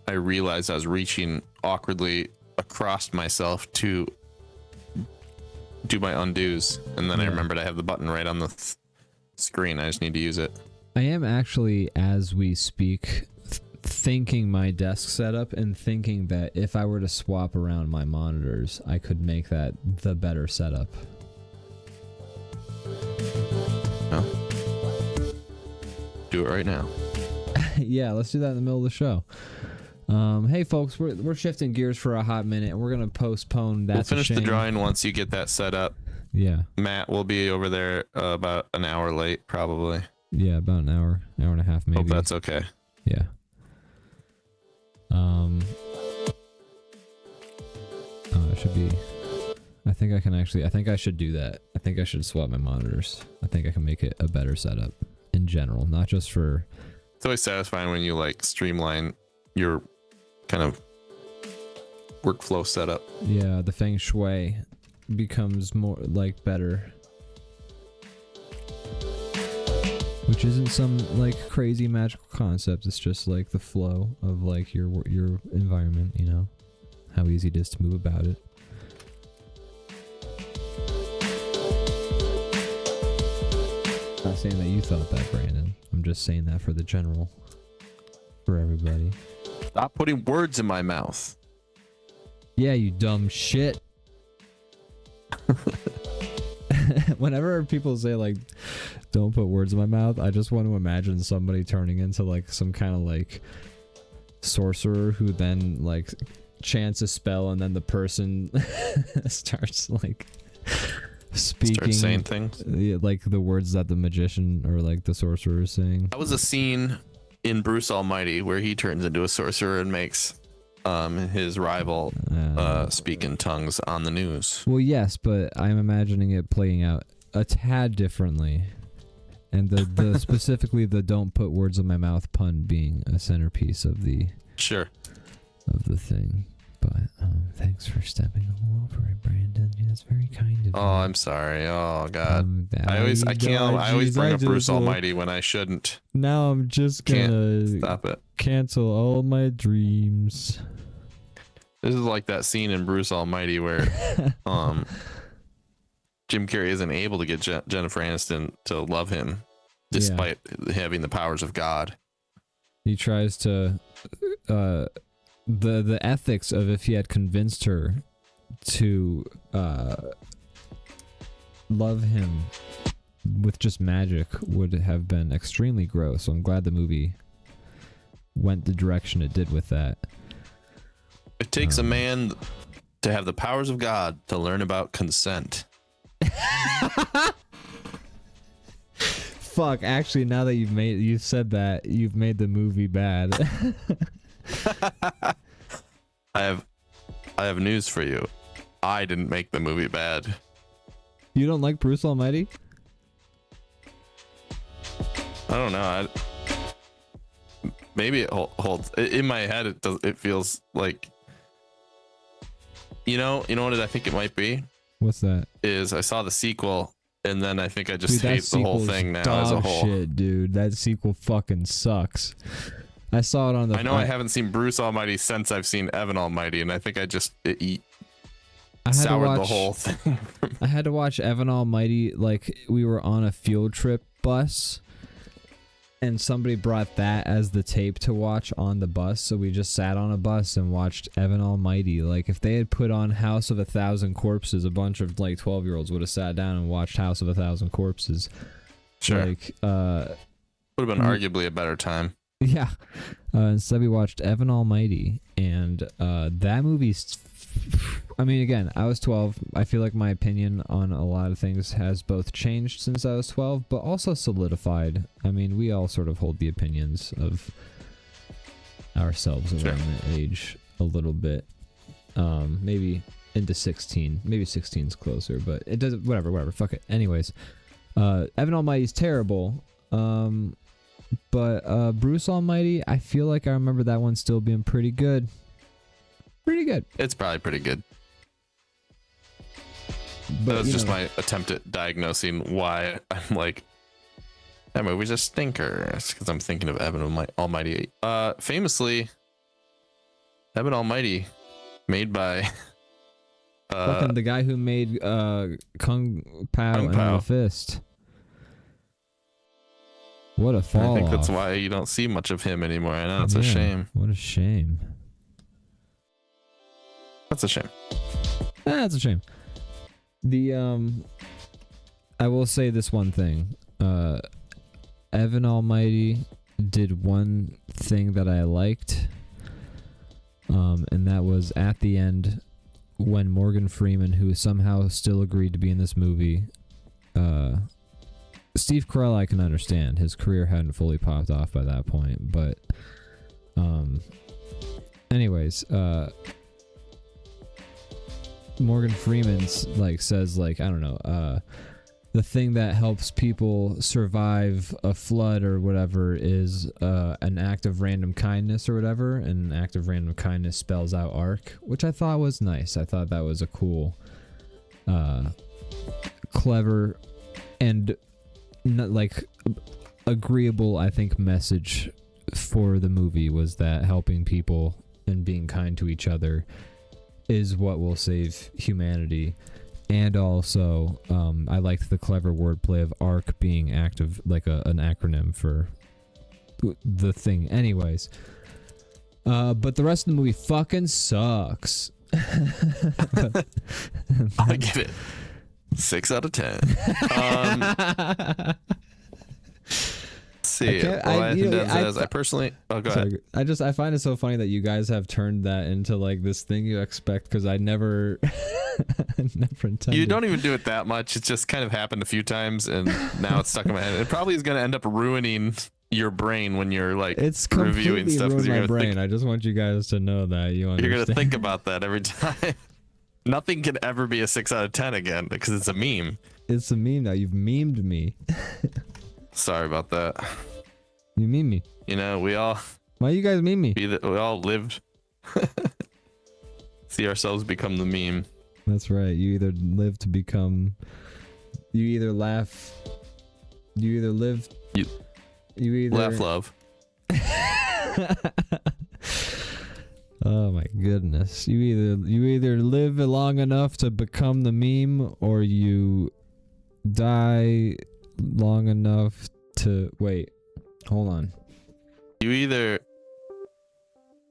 I realized I was reaching awkwardly across myself to do my undos, and then I remembered I have the button right on the screen. I just need to use it. I am actually, as we speak, thinking my desk setup and thinking that if I were to swap around my monitors, I could make that the better setup. Oh. Do it right now. Yeah, let's do that in the middle of the show. Hey folks, we're shifting gears for a hot minute. We're gonna postpone that. We'll finish the drawing once you get that set up. Yeah. Matt will be over there about an hour late, probably. Yeah, about an hour and a half, maybe. Hope that's okay. Yeah. It should be. I think I can actually. I think I should do that. I think I should swap my monitors. I think I can make it a better setup in general, not just for. It's always satisfying when you like streamline your kind of workflow setup. Yeah, the feng shui becomes more like better, which isn't some like crazy magical concept. It's just like the flow of like your environment, you know, how easy it is to move about it. I'm not saying that you thought that, Brandon. I'm just saying that for the general, for everybody. Stop putting words in my mouth. Yeah, you dumb shit. Whenever people say like, don't put words in my mouth, I just want to imagine somebody turning into like some kind of like sorcerer who then like chants a spell and then the person starts like speaking, start saying things, like the words that the magician or like the sorcerer is saying. That was a scene in Bruce Almighty where he turns into a sorcerer and makes his rival speak in tongues on the news. Well, yes, but I'm imagining it playing out a tad differently, and the specifically the "don't put words in my mouth" pun being a centerpiece of the thing. But thanks for stepping all over it, Brandon. That's very kind of Oh, you. I'm sorry. Oh God. I Jeez, always bring up Bruce just- Almighty when I shouldn't. Now I'm just Can't gonna stop it. cancel all my dreams. This is like that scene in Bruce Almighty where Jim Carrey isn't able to get Jennifer Aniston to love him despite having the powers of God. He tries to the ethics of if he had convinced her to love him with just magic would have been extremely gross. So I'm glad the movie went the direction it did with that. It takes a man to have the powers of God to learn about consent. Fuck, actually now that you've said that, you've made the movie bad. I have news for you. I didn't make the movie bad. You don't like Bruce Almighty? I don't know. Maybe it holds in my head. It feels like, you know what I think it might be What's that? is I saw the sequel and then I think I just Dude, hate the whole sequel's thing now dog as a whole. shit, dude. That sequel fucking sucks. I saw it on the. I know I haven't seen Bruce Almighty since I've seen Evan Almighty, and I think I just soured the whole thing. I had to watch Evan Almighty like we were on a field trip bus, and somebody brought that as the tape to watch on the bus. So we just sat on a bus and watched Evan Almighty. Like if they had put on House of a Thousand Corpses, a bunch of like 12-year-olds would have sat down and watched House of a Thousand Corpses. Sure. Like Would have been arguably a better time. yeah. Instead we watched Evan Almighty, and that movie's. I mean, again, I was 12. I feel like my opinion on a lot of things has both changed since I was 12, but also solidified. I mean, we all sort of hold the opinions of ourselves around that age a little bit. Maybe into 16. Maybe 16's closer, but it doesn't. Whatever. Fuck it. Anyways, Evan Almighty's terrible. But Bruce Almighty, I feel like I remember that one still being pretty good. Pretty good. It's probably pretty good. But, that was just my attempt at diagnosing why I'm like, that movie's a stinker. It's because I'm thinking of Evan Almighty. Famously, Evan Almighty, made by fucking the guy who made Kung Pao Kung and Pao. the Fist. What a fall I think that's off. why you don't see much of him anymore. I know it's a Yeah, shame. What a shame. That's a shame. That's a shame. I will say this one thing. Evan Almighty did one thing that I liked. And that was at the end when Morgan Freeman, who somehow still agreed to be in this movie, Steve Carell I can understand. His career hadn't fully popped off by that point, but anyways, Morgan Freeman's like says like, I don't know, the thing that helps people survive a flood or whatever is an act of random kindness or whatever, and an act of random kindness spells out arc, which I thought was nice. I thought that was a cool, clever, and like agreeable, I think, message for the movie was that helping people and being kind to each other is what will save humanity. And also, I liked the clever wordplay of ARC being active, like an acronym for the thing. Anyways, but the rest of the movie fucking sucks. I give it 6 out of 10. Let's see. I personally. Oh, go ahead. I find it so funny that you guys have turned that into like this thing you expect, because I never, never intended. You don't even do it that much. It's just kind of happened a few times, and now it's stuck in my head. It probably is going to end up ruining your brain when you're like it's reviewing stuff. Ruined my brain. I just want you guys to know that you're going to think about that every time. Nothing can ever be a 6 out of 10 again because it's a meme. It's a meme now. You've memed me. Sorry about that. You meme me. You know, we all. Why you guys meme me? We all lived. See ourselves become the meme. That's right. You either live to become. You either laugh. You either live. You either laugh, love. Oh my goodness. You either live long enough to become the meme, or you die long enough to wait. Hold on. You either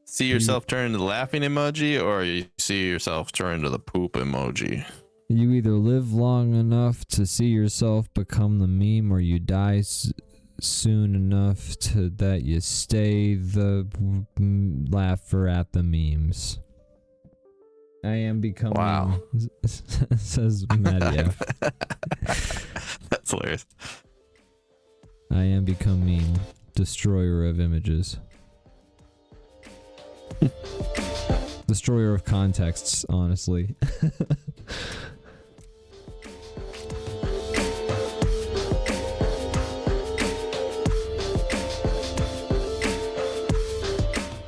see yourself turn into the laughing emoji, or you see yourself turn into the poop emoji. You either live long enough to see yourself become the meme, or you die soon enough to that you stay the laugher at the memes. I am becoming. Wow. Says Matty F. That's hilarious. I am becoming destroyer of images. Destroyer of contexts, honestly.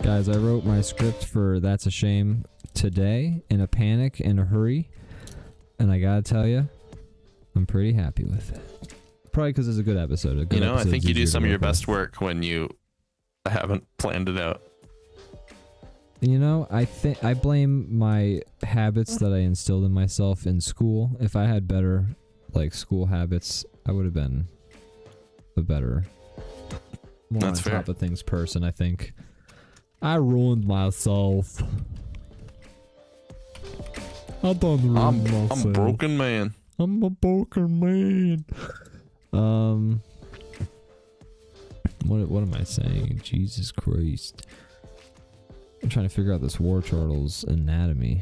Guys, I wrote my script for That's a Shame today in a panic, in a hurry, and I gotta tell you, I'm pretty happy with it. Probably because it's a good episode. You know, I think you do some of your best work when you haven't planned it out. You know, I think I blame my habits that I instilled in myself in school. If I had better, like, school habits, I would have been a better, more That's on fair. top of things person, I think. I ruined myself. I done ruined myself. I'm a broken man. I'm a broken man. What am I saying? Jesus Christ. I'm trying to figure out this war turtle's anatomy.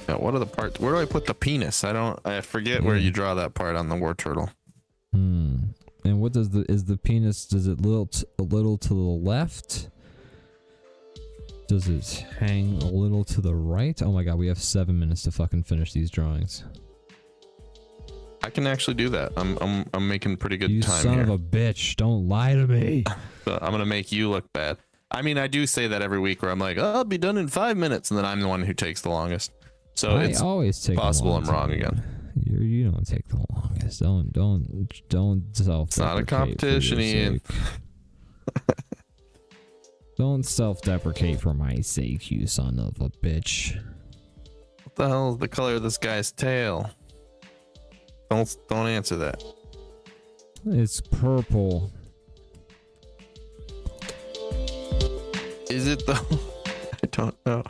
Yeah, what are the parts? Where do I put the penis? I forget where you draw that part on the war turtle. And what does is the penis, does it a little to the left? Does it hang a little to the right? Oh my god, we have 7 minutes to fucking finish these drawings. I can actually do that. I'm making pretty good You time son here. of a bitch, don't lie to me. So I'm gonna make you look bad. I mean, I do say that every week where I'm like, oh, I'll be done in 5 minutes, and then I'm the one who takes the longest. So I it's always take possible I'm wrong again. You don't take the longest. Don't self-deprecate. It's not a competition, Ian. Don't self-deprecate for my sake, you son of a bitch. What the hell is the color of this guy's tail? Don't answer that. It's purple. Is it though? I don't know.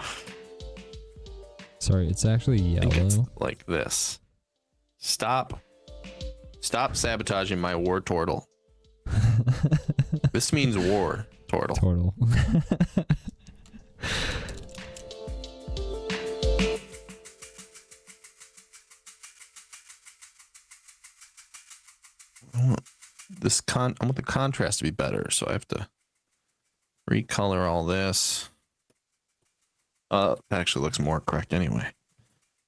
Sorry, it's actually I think it's yellow. like this. Stop sabotaging my war turtle. This means war turtle. Turtle. I want the contrast to be better, so I have to recolor all this. That actually looks more correct anyway.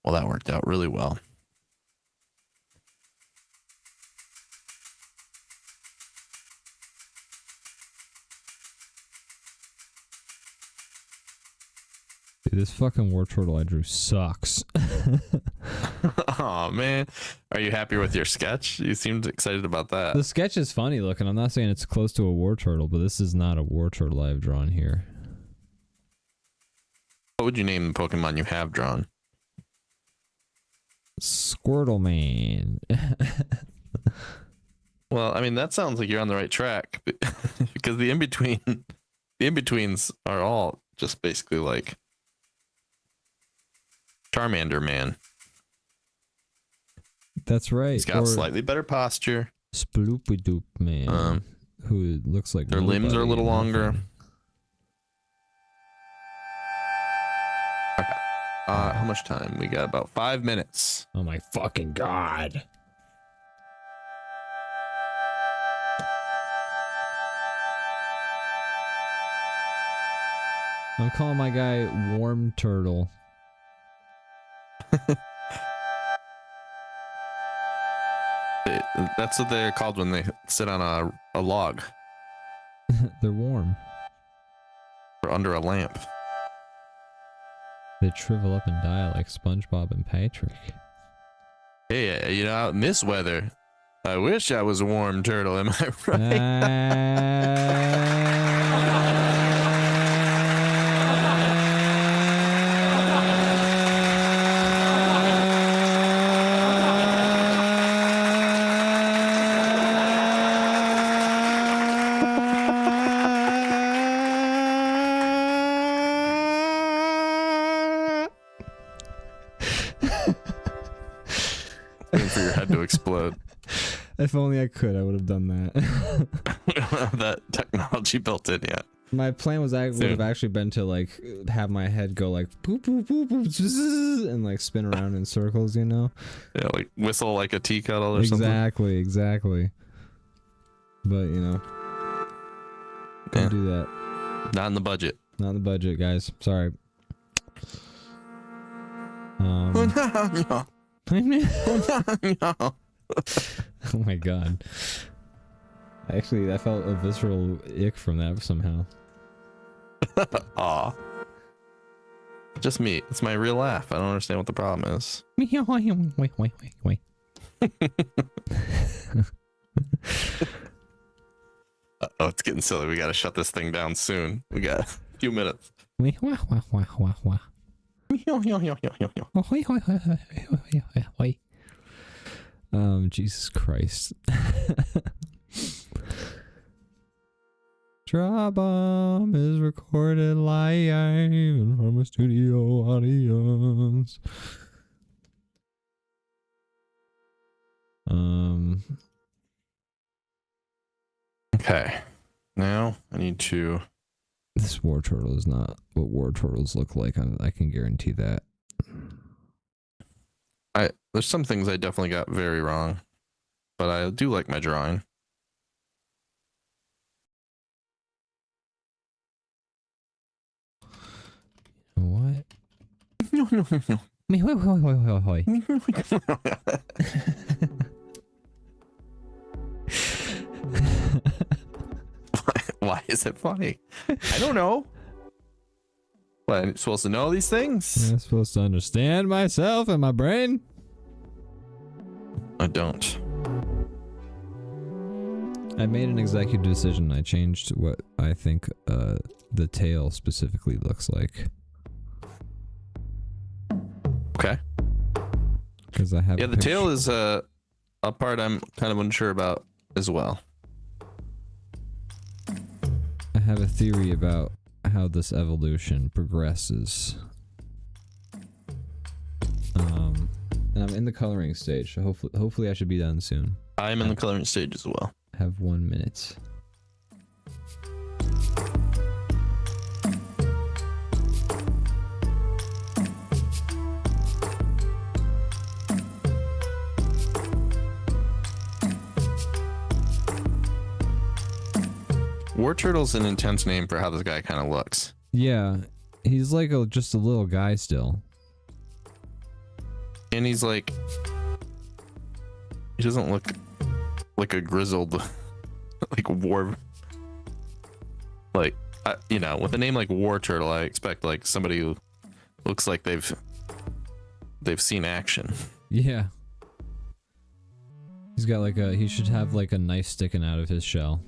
Well, that worked out really well. Dude, this fucking war turtle I drew sucks. Oh man, are you happy with your sketch? You seemed excited about that. The sketch is funny looking. I'm not saying it's close to a war turtle, but this is not a war turtle I've drawn here. What would you name the Pokemon you have drawn? Squirtle Man. Well, I mean, that sounds like you're on the right track because the in-betweens are all just basically like Charmander Man. That's right. He's got slightly better posture. Sploopy Doop Man, who looks like Their limbs are a little longer. Okay. How much time? We got about 5 minutes. Oh my fucking god. I'm calling my guy Warm Turtle. That's what they're called when they sit on a log They're warm. or under a lamp. They shrivel up and die like SpongeBob and Patrick. Hey, you know, out in this weather, I wish I was a warm turtle. Am I right? For your head to explode. If only I could, I would have done that. We don't have that technology built in yet. My plan was would have actually been to like have my head go like boop boop boop boop zzz, and like spin around in circles, you know? Yeah, like whistle like a tea kettle or something. Exactly. But you know, can't do that. Not in the budget. Not in the budget, guys. Sorry. No. Oh my god. Actually, I felt a visceral ick from that somehow. Aw. Just me. It's my real laugh. I don't understand what the problem is. Oh, it's getting silly. We gotta shut this thing down soon. We got a few minutes. Jesus Christ. DrawBomb is recorded live from a studio audience. Okay. Now I need to. This war turtle is not what war turtles look like. I can guarantee that. There's some things I definitely got very wrong, but I do like my drawing. What? Why is it funny? I don't know. What, I'm supposed to know these things? I'm supposed to understand myself and my brain? I don't. I made an executive decision. I changed what I think the tail specifically looks like. Okay. Because I have. Yeah, the tail is a part I'm kind of unsure about as well. I have a theory about how this evolution progresses. And I'm in the coloring stage, so hopefully I should be done soon. I'm in the coloring stage as well. I have 1 minute. War Turtle's an intense name for how this guy kind of looks. Yeah, he's like just a little guy still. And he's like, he doesn't look like a grizzled, like war, like, you know, with a name like War Turtle, I expect like somebody who looks like they've seen action. Yeah. He's got like he should have like a knife sticking out of his shell.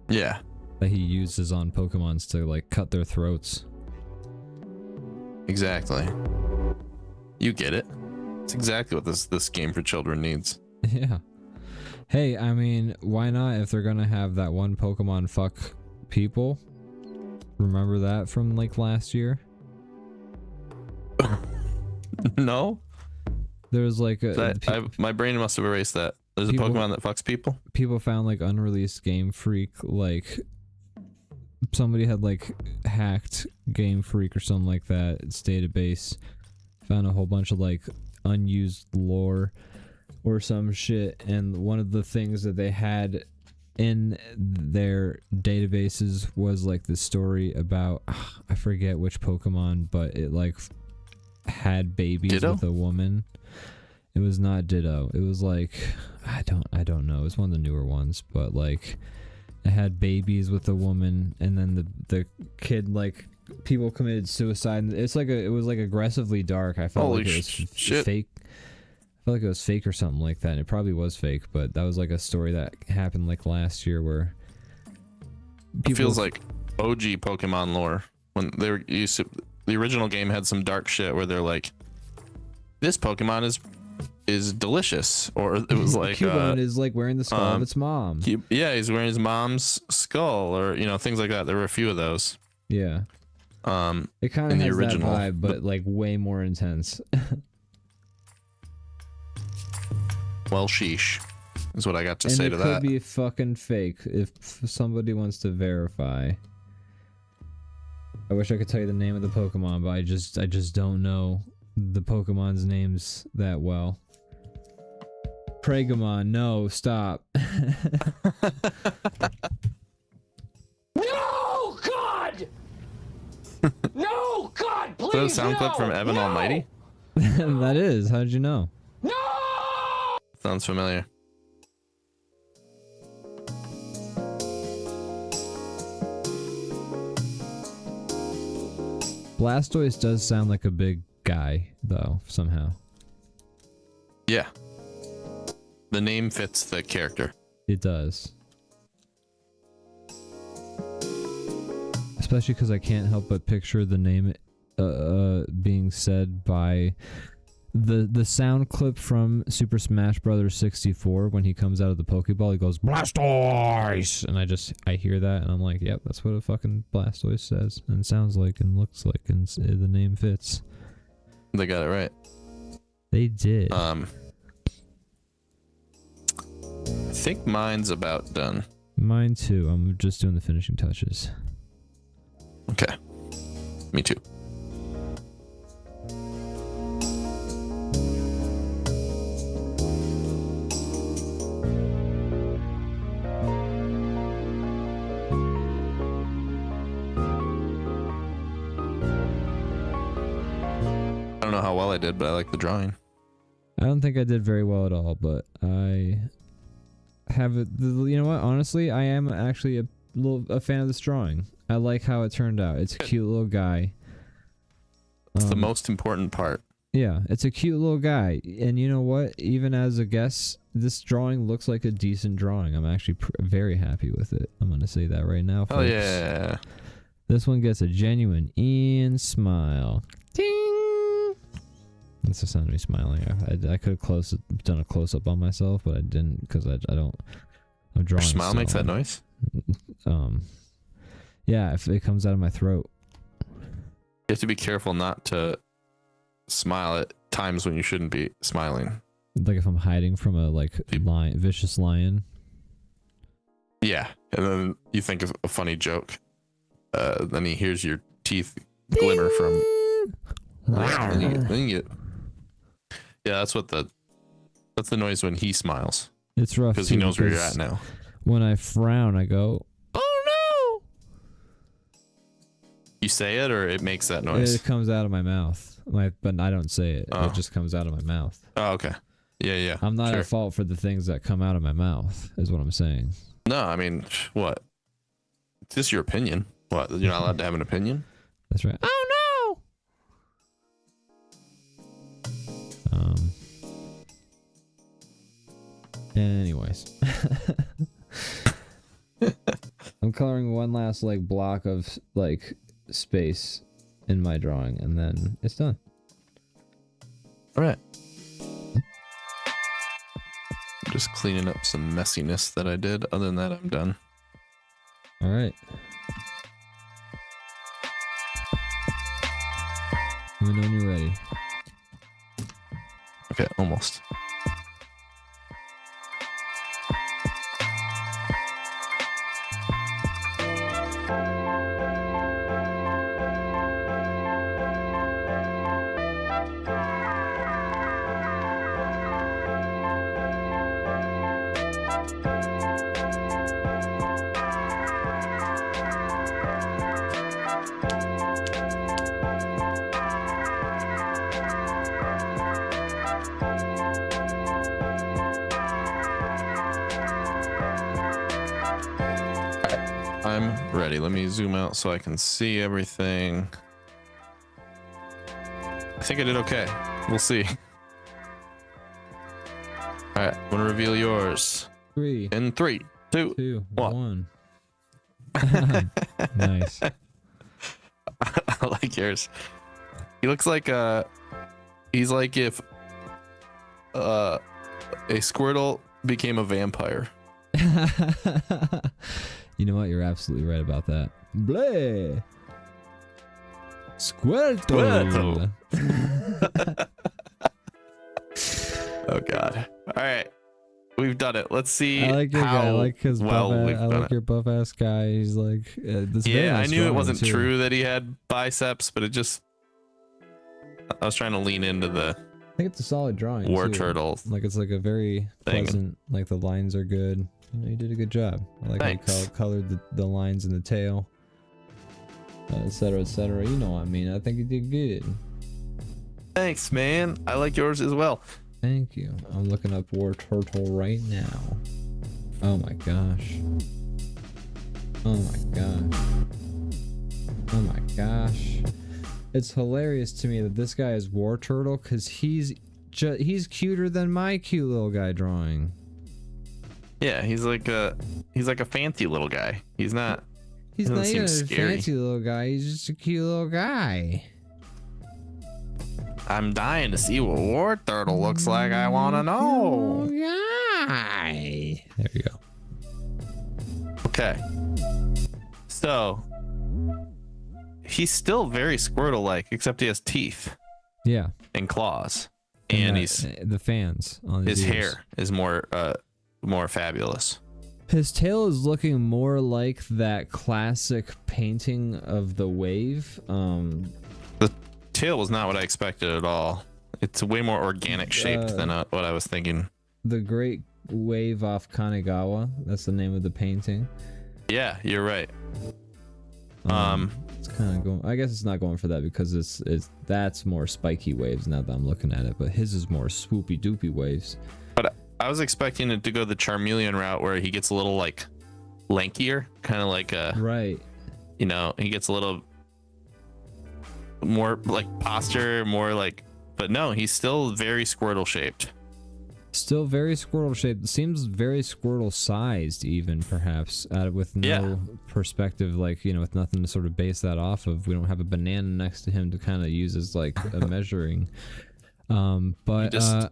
Yeah. That he uses on Pokemons to like cut their throats. Exactly. You get it. It's exactly what this game for children needs. Yeah. Hey, I mean, why not if they're gonna have that one Pokemon fuck people? Remember that from like last year? No? There's like my brain must have erased that. There's a Pokemon that fucks people? People found like unreleased Game Freak, like somebody had like hacked Game Freak or something like that, its database, found a whole bunch of like unused lore or some shit, and one of the things that they had in their databases was like the story about I forget which Pokemon, but it like had babies Ditto? with a woman. It was not Ditto. It was like I don't know. It was one of the newer ones, but like it had babies with a woman, and then the kid like people committed suicide. It's like it was like aggressively dark. I felt Holy like it was shit. fake. I felt like it was fake or something like that. And it probably was fake, but that was like a story that happened like last year where It feels like OG Pokemon lore when they were used to. The original game had some dark shit where they're like, this Pokemon is delicious, or it was like Cubone is like wearing the skull of its mom. Yeah, he's wearing his mom's skull, or things like that. There were a few of those. Yeah. It kind of in the has original, that vibe, but like way more intense. Well, sheesh, is what I got to say to it that. could be fucking fake if somebody wants to verify. I wish I could tell you the name of the Pokemon, but I just don't know the Pokemon's names that well. Pragamon, no, stop. No, God! No, God, please, Is that a sound clip from Evan no! Almighty? That is. How did you know? No! Sounds familiar. Blastoise does sound like a big guy, though, somehow. Yeah. The name fits the character. It does. Especially because I can't help but picture the name being said by the sound clip from Super Smash Bros. 64 when he comes out of the Pokeball. He goes, Blastoise! And I hear that and I'm like, yep, that's what a fucking Blastoise says and sounds like and looks like, and the name fits. They got it right. They did. I think mine's about done. Mine too. I'm just doing the finishing touches. Okay. Me too. I don't know how well I did, but I like the drawing. I don't think I did very well at all, but I have it. You know what? Honestly, I am actually a fan of this drawing. I like how it turned out. It's a cute little guy. It's the most important part. Yeah, it's a cute little guy. And you know what? Even as a guess, this drawing looks like a decent drawing. I'm actually very happy with it. I'm going to say that right now, folks. Oh, yeah. This one gets a genuine Ian smile. Ding! That's the sound of me smiling. I could have done a close-up on myself, but I didn't because I don't... I'm drawing. Your smile makes that noise? Yeah, if it comes out of my throat. You have to be careful not to smile at times when you shouldn't be smiling. Like if I'm hiding from a vicious lion. Yeah, and then you think of a funny joke. Then he hears your teeth glimmer from. Yeah, that's the noise when he smiles. It's rough because he knows where you're at now. When I frown, I go, "Oh no!" You say it, or it makes that noise. It comes out of my mouth, but I don't say it. Oh. It just comes out of my mouth. Oh, okay. Yeah. I'm not at fault for the things that come out of my mouth, is what I'm saying. No, I mean, what? It's just your opinion. What? You're not allowed to have an opinion? That's right. Oh no! Anyways. I'm coloring one last block of space in my drawing and then it's done. All right. I'm just cleaning up some messiness that I did. Other than that, I'm done. All right. Let me know when you're ready. Okay, almost. I'm ready. Let me zoom out so I can see everything. I think I did okay. We'll see. All right, I'm gonna reveal yours. 3, In 3, 2, 2, 1. 1. Nice. I like yours. He looks like he's like if a Squirtle became a vampire. You know what? You're absolutely right about that. Bleh. Squirtle. Oh god. All right. We've done it. Let's see. I like your how guy. I like his well buff. we've I done like it. your buff ass guy. He's like, this very Yeah, I nice knew it drawing, wasn't too. true that he had biceps, but it just I was trying to lean into the I think it's a solid drawing. war too. turtle. Like it's like a very thing. pleasant. Like the lines are good. You know, you did a good job. I like Thanks. how you colored the lines in the tail, etc., etc. You know what I mean. I think you did good. Thanks, man. I like yours as well. Thank you. I'm looking up war turtle right now. Oh my gosh. Oh my gosh. Oh my gosh. It's hilarious to me that this guy is war turtle because he's cuter than my cute little guy drawing. Yeah, he's like a fancy little guy. He's not. He's Doesn't not even a seem scary. fancy little guy. He's just a cute little guy. I'm dying to see what war turtle looks like. I want to know. Little guy. There you go. Okay. So he's still very Squirtle-like, except he has teeth Yeah. and claws, and he's the fans on his ears. hair is more fabulous. His tail is looking more like that classic painting of the wave. The tail was not what I expected at all. It's way more organic shaped than what I was thinking. The Great Wave off Kanagawa. That's the name of the painting. Yeah, you're right. It's kind of going. I guess it's not going for that because that's more spiky waves now that I'm looking at it. But his is more swoopy doopy waves. But I was expecting it to go the Charmeleon route where he gets a little like lankier, kind of like Right. you know, he gets a little more like posture, more like, but no, he's still very Squirtle shaped. Still very Squirtle shaped. Seems very Squirtle sized, even perhaps, with no Yeah. perspective, like, you know, with nothing to sort of base that off of. We don't have a banana next to him to kind of use as like a measuring. But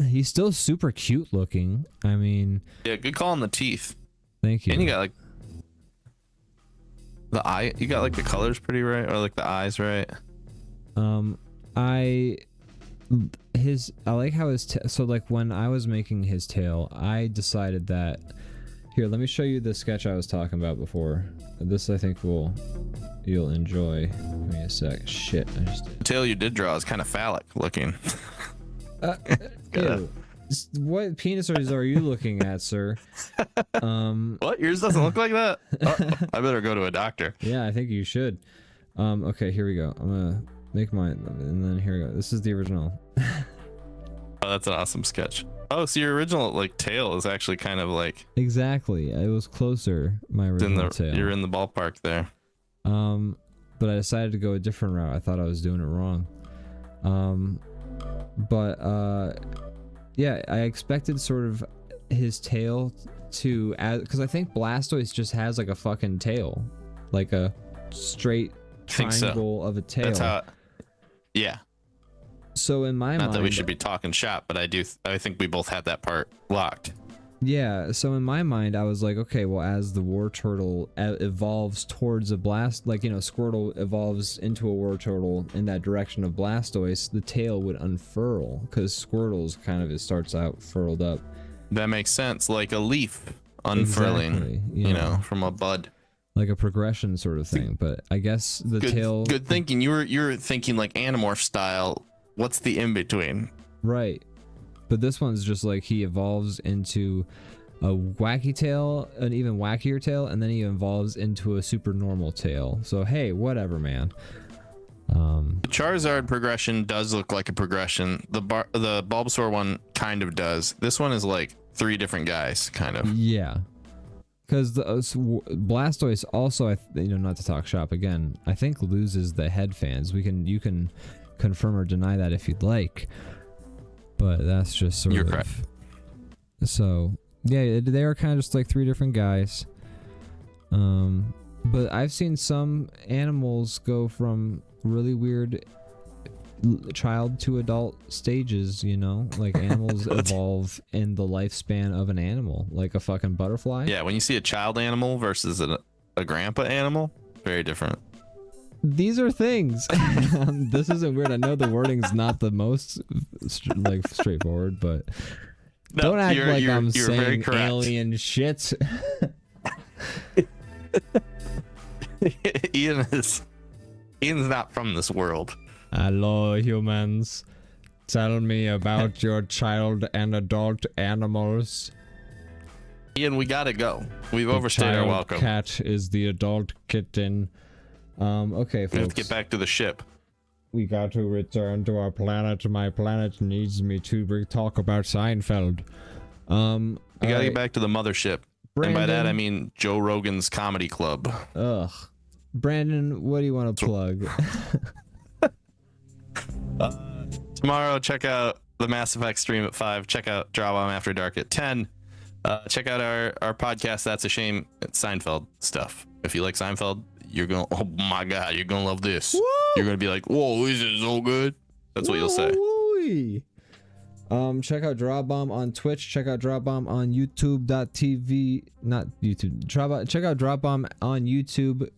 he's still super cute looking. I mean, Yeah, good call on the teeth. thank you. And you got like the eye, you got like the colors pretty right, or like the eyes right. I like how so like when I was making his tail, I decided that here, let me show you the sketch I was talking about before. This I think you'll enjoy. Give me a sec. Shit, I just The tail you did draw is kind of phallic looking. ew. What penis are you looking at, sir? What? Yours doesn't look like that? Oh, I better go to a doctor. Yeah, I think you should. Okay, here we go. I'm gonna make mine, and then here we go. This is the original. Oh, that's an awesome sketch. Oh, so your original like tail is actually kind of like Exactly. It was closer, my original tail. you're in the ballpark there. But I decided to go a different route. I thought I was doing it wrong. Yeah, I expected sort of his tail to add, because I think Blastoise just has like a fucking tail, like a straight Think so. triangle of a tail. That's how. Yeah. So in my Not mind, that we should be talking shop, but I think we both had that part locked. yeah. So in my mind, I was like, okay, well, as the War Turtle evolves towards a Blast, like, you know, Squirtle evolves into a War Turtle in that direction of Blastoise, the tail would unfurl, because Squirtle's kind of, it starts out furled up. That makes sense, like a leaf unfurling, Exactly, you know, from a bud. Like a progression sort of thing. But I guess the tail. Good thinking. You're thinking like Animorph style. What's the in between? Right. But this one's just like he evolves into a wacky tail, an even wackier tail, and then he evolves into a super normal tail. So hey, whatever, man. The Charizard progression does look like a progression. The Bulbasaur one kind of does. This one is like 3 different guys, kind of. Yeah. Because the Blastoise also, not to talk shop again, I think loses the head fans. You can confirm or deny that if you'd like, but that's just sort You're of. correct. So yeah, they are kind of just like 3 different guys. But I've seen some animals go from really weird child to adult stages, like animals evolve in the lifespan of an animal, like a fucking butterfly. Yeah, when you see a child animal versus a grandpa animal, very different. These are things. This isn't weird. I know the wording's not the most straightforward, but No, don't act like I'm you're very saying correct. alien shit. Ian's not from this world. Hello, humans. Tell me about your child and adult animals. Ian, we gotta go. We've The overstayed our child welcome. cat is the adult kitten. Okay, We have folks. to get back to the ship. We got to return to our planet. My planet needs me to talk about Seinfeld. We gotta get back to the mothership. And by that, Brandon. I mean Joe Rogan's comedy club. Ugh. Brandon, what do you want to plug? Tomorrow, check out the Mass Effect stream at 5. Check out DrawBomb After Dark at 10. Check out our podcast, That's a Shame. It's Seinfeld stuff. If you like Seinfeld, you're going to, oh my God, you're going to love this. Woo! You're going to be like, whoa, this is so good. That's what you'll say. Woo-wee. Check out DrawBomb on Twitch. Check out DrawBomb on YouTube.tv. Not YouTube. Check out DrawBomb on YouTube.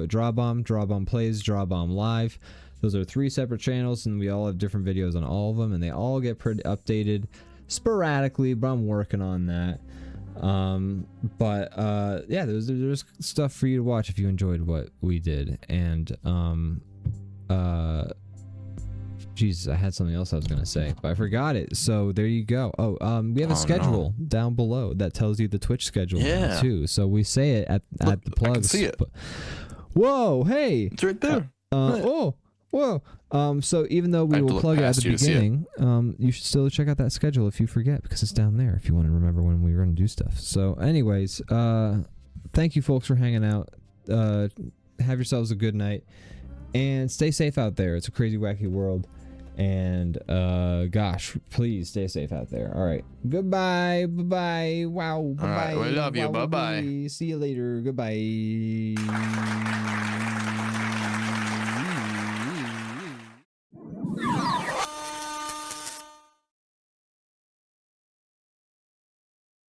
DrawBomb Plays, DrawBomb Live. Those are 3 separate channels, and we all have different videos on all of them, and they all get pretty updated sporadically, but I'm working on that. Yeah, there's stuff for you to watch if you enjoyed what we did. And Jesus, I had something else I was gonna say, but I forgot it. So there you go. We have a schedule down below that tells you the Twitch schedule Yeah. too. So we say it at the plugs. I can see it. Whoa, hey. It's right there. Whoa. So even though I we have to will look plug it at past the you to see it. beginning, you should still check out that schedule if you forget, because it's down there if you want to remember when we were going to do stuff. So anyways, thank you folks for hanging out. Have yourselves a good night and stay safe out there. It's a crazy, wacky world. And gosh, please stay safe out there. All right. Goodbye. Bye-bye. Wow. Bye-bye. All right, we love you. Wow, Bye-bye. See you later. Goodbye.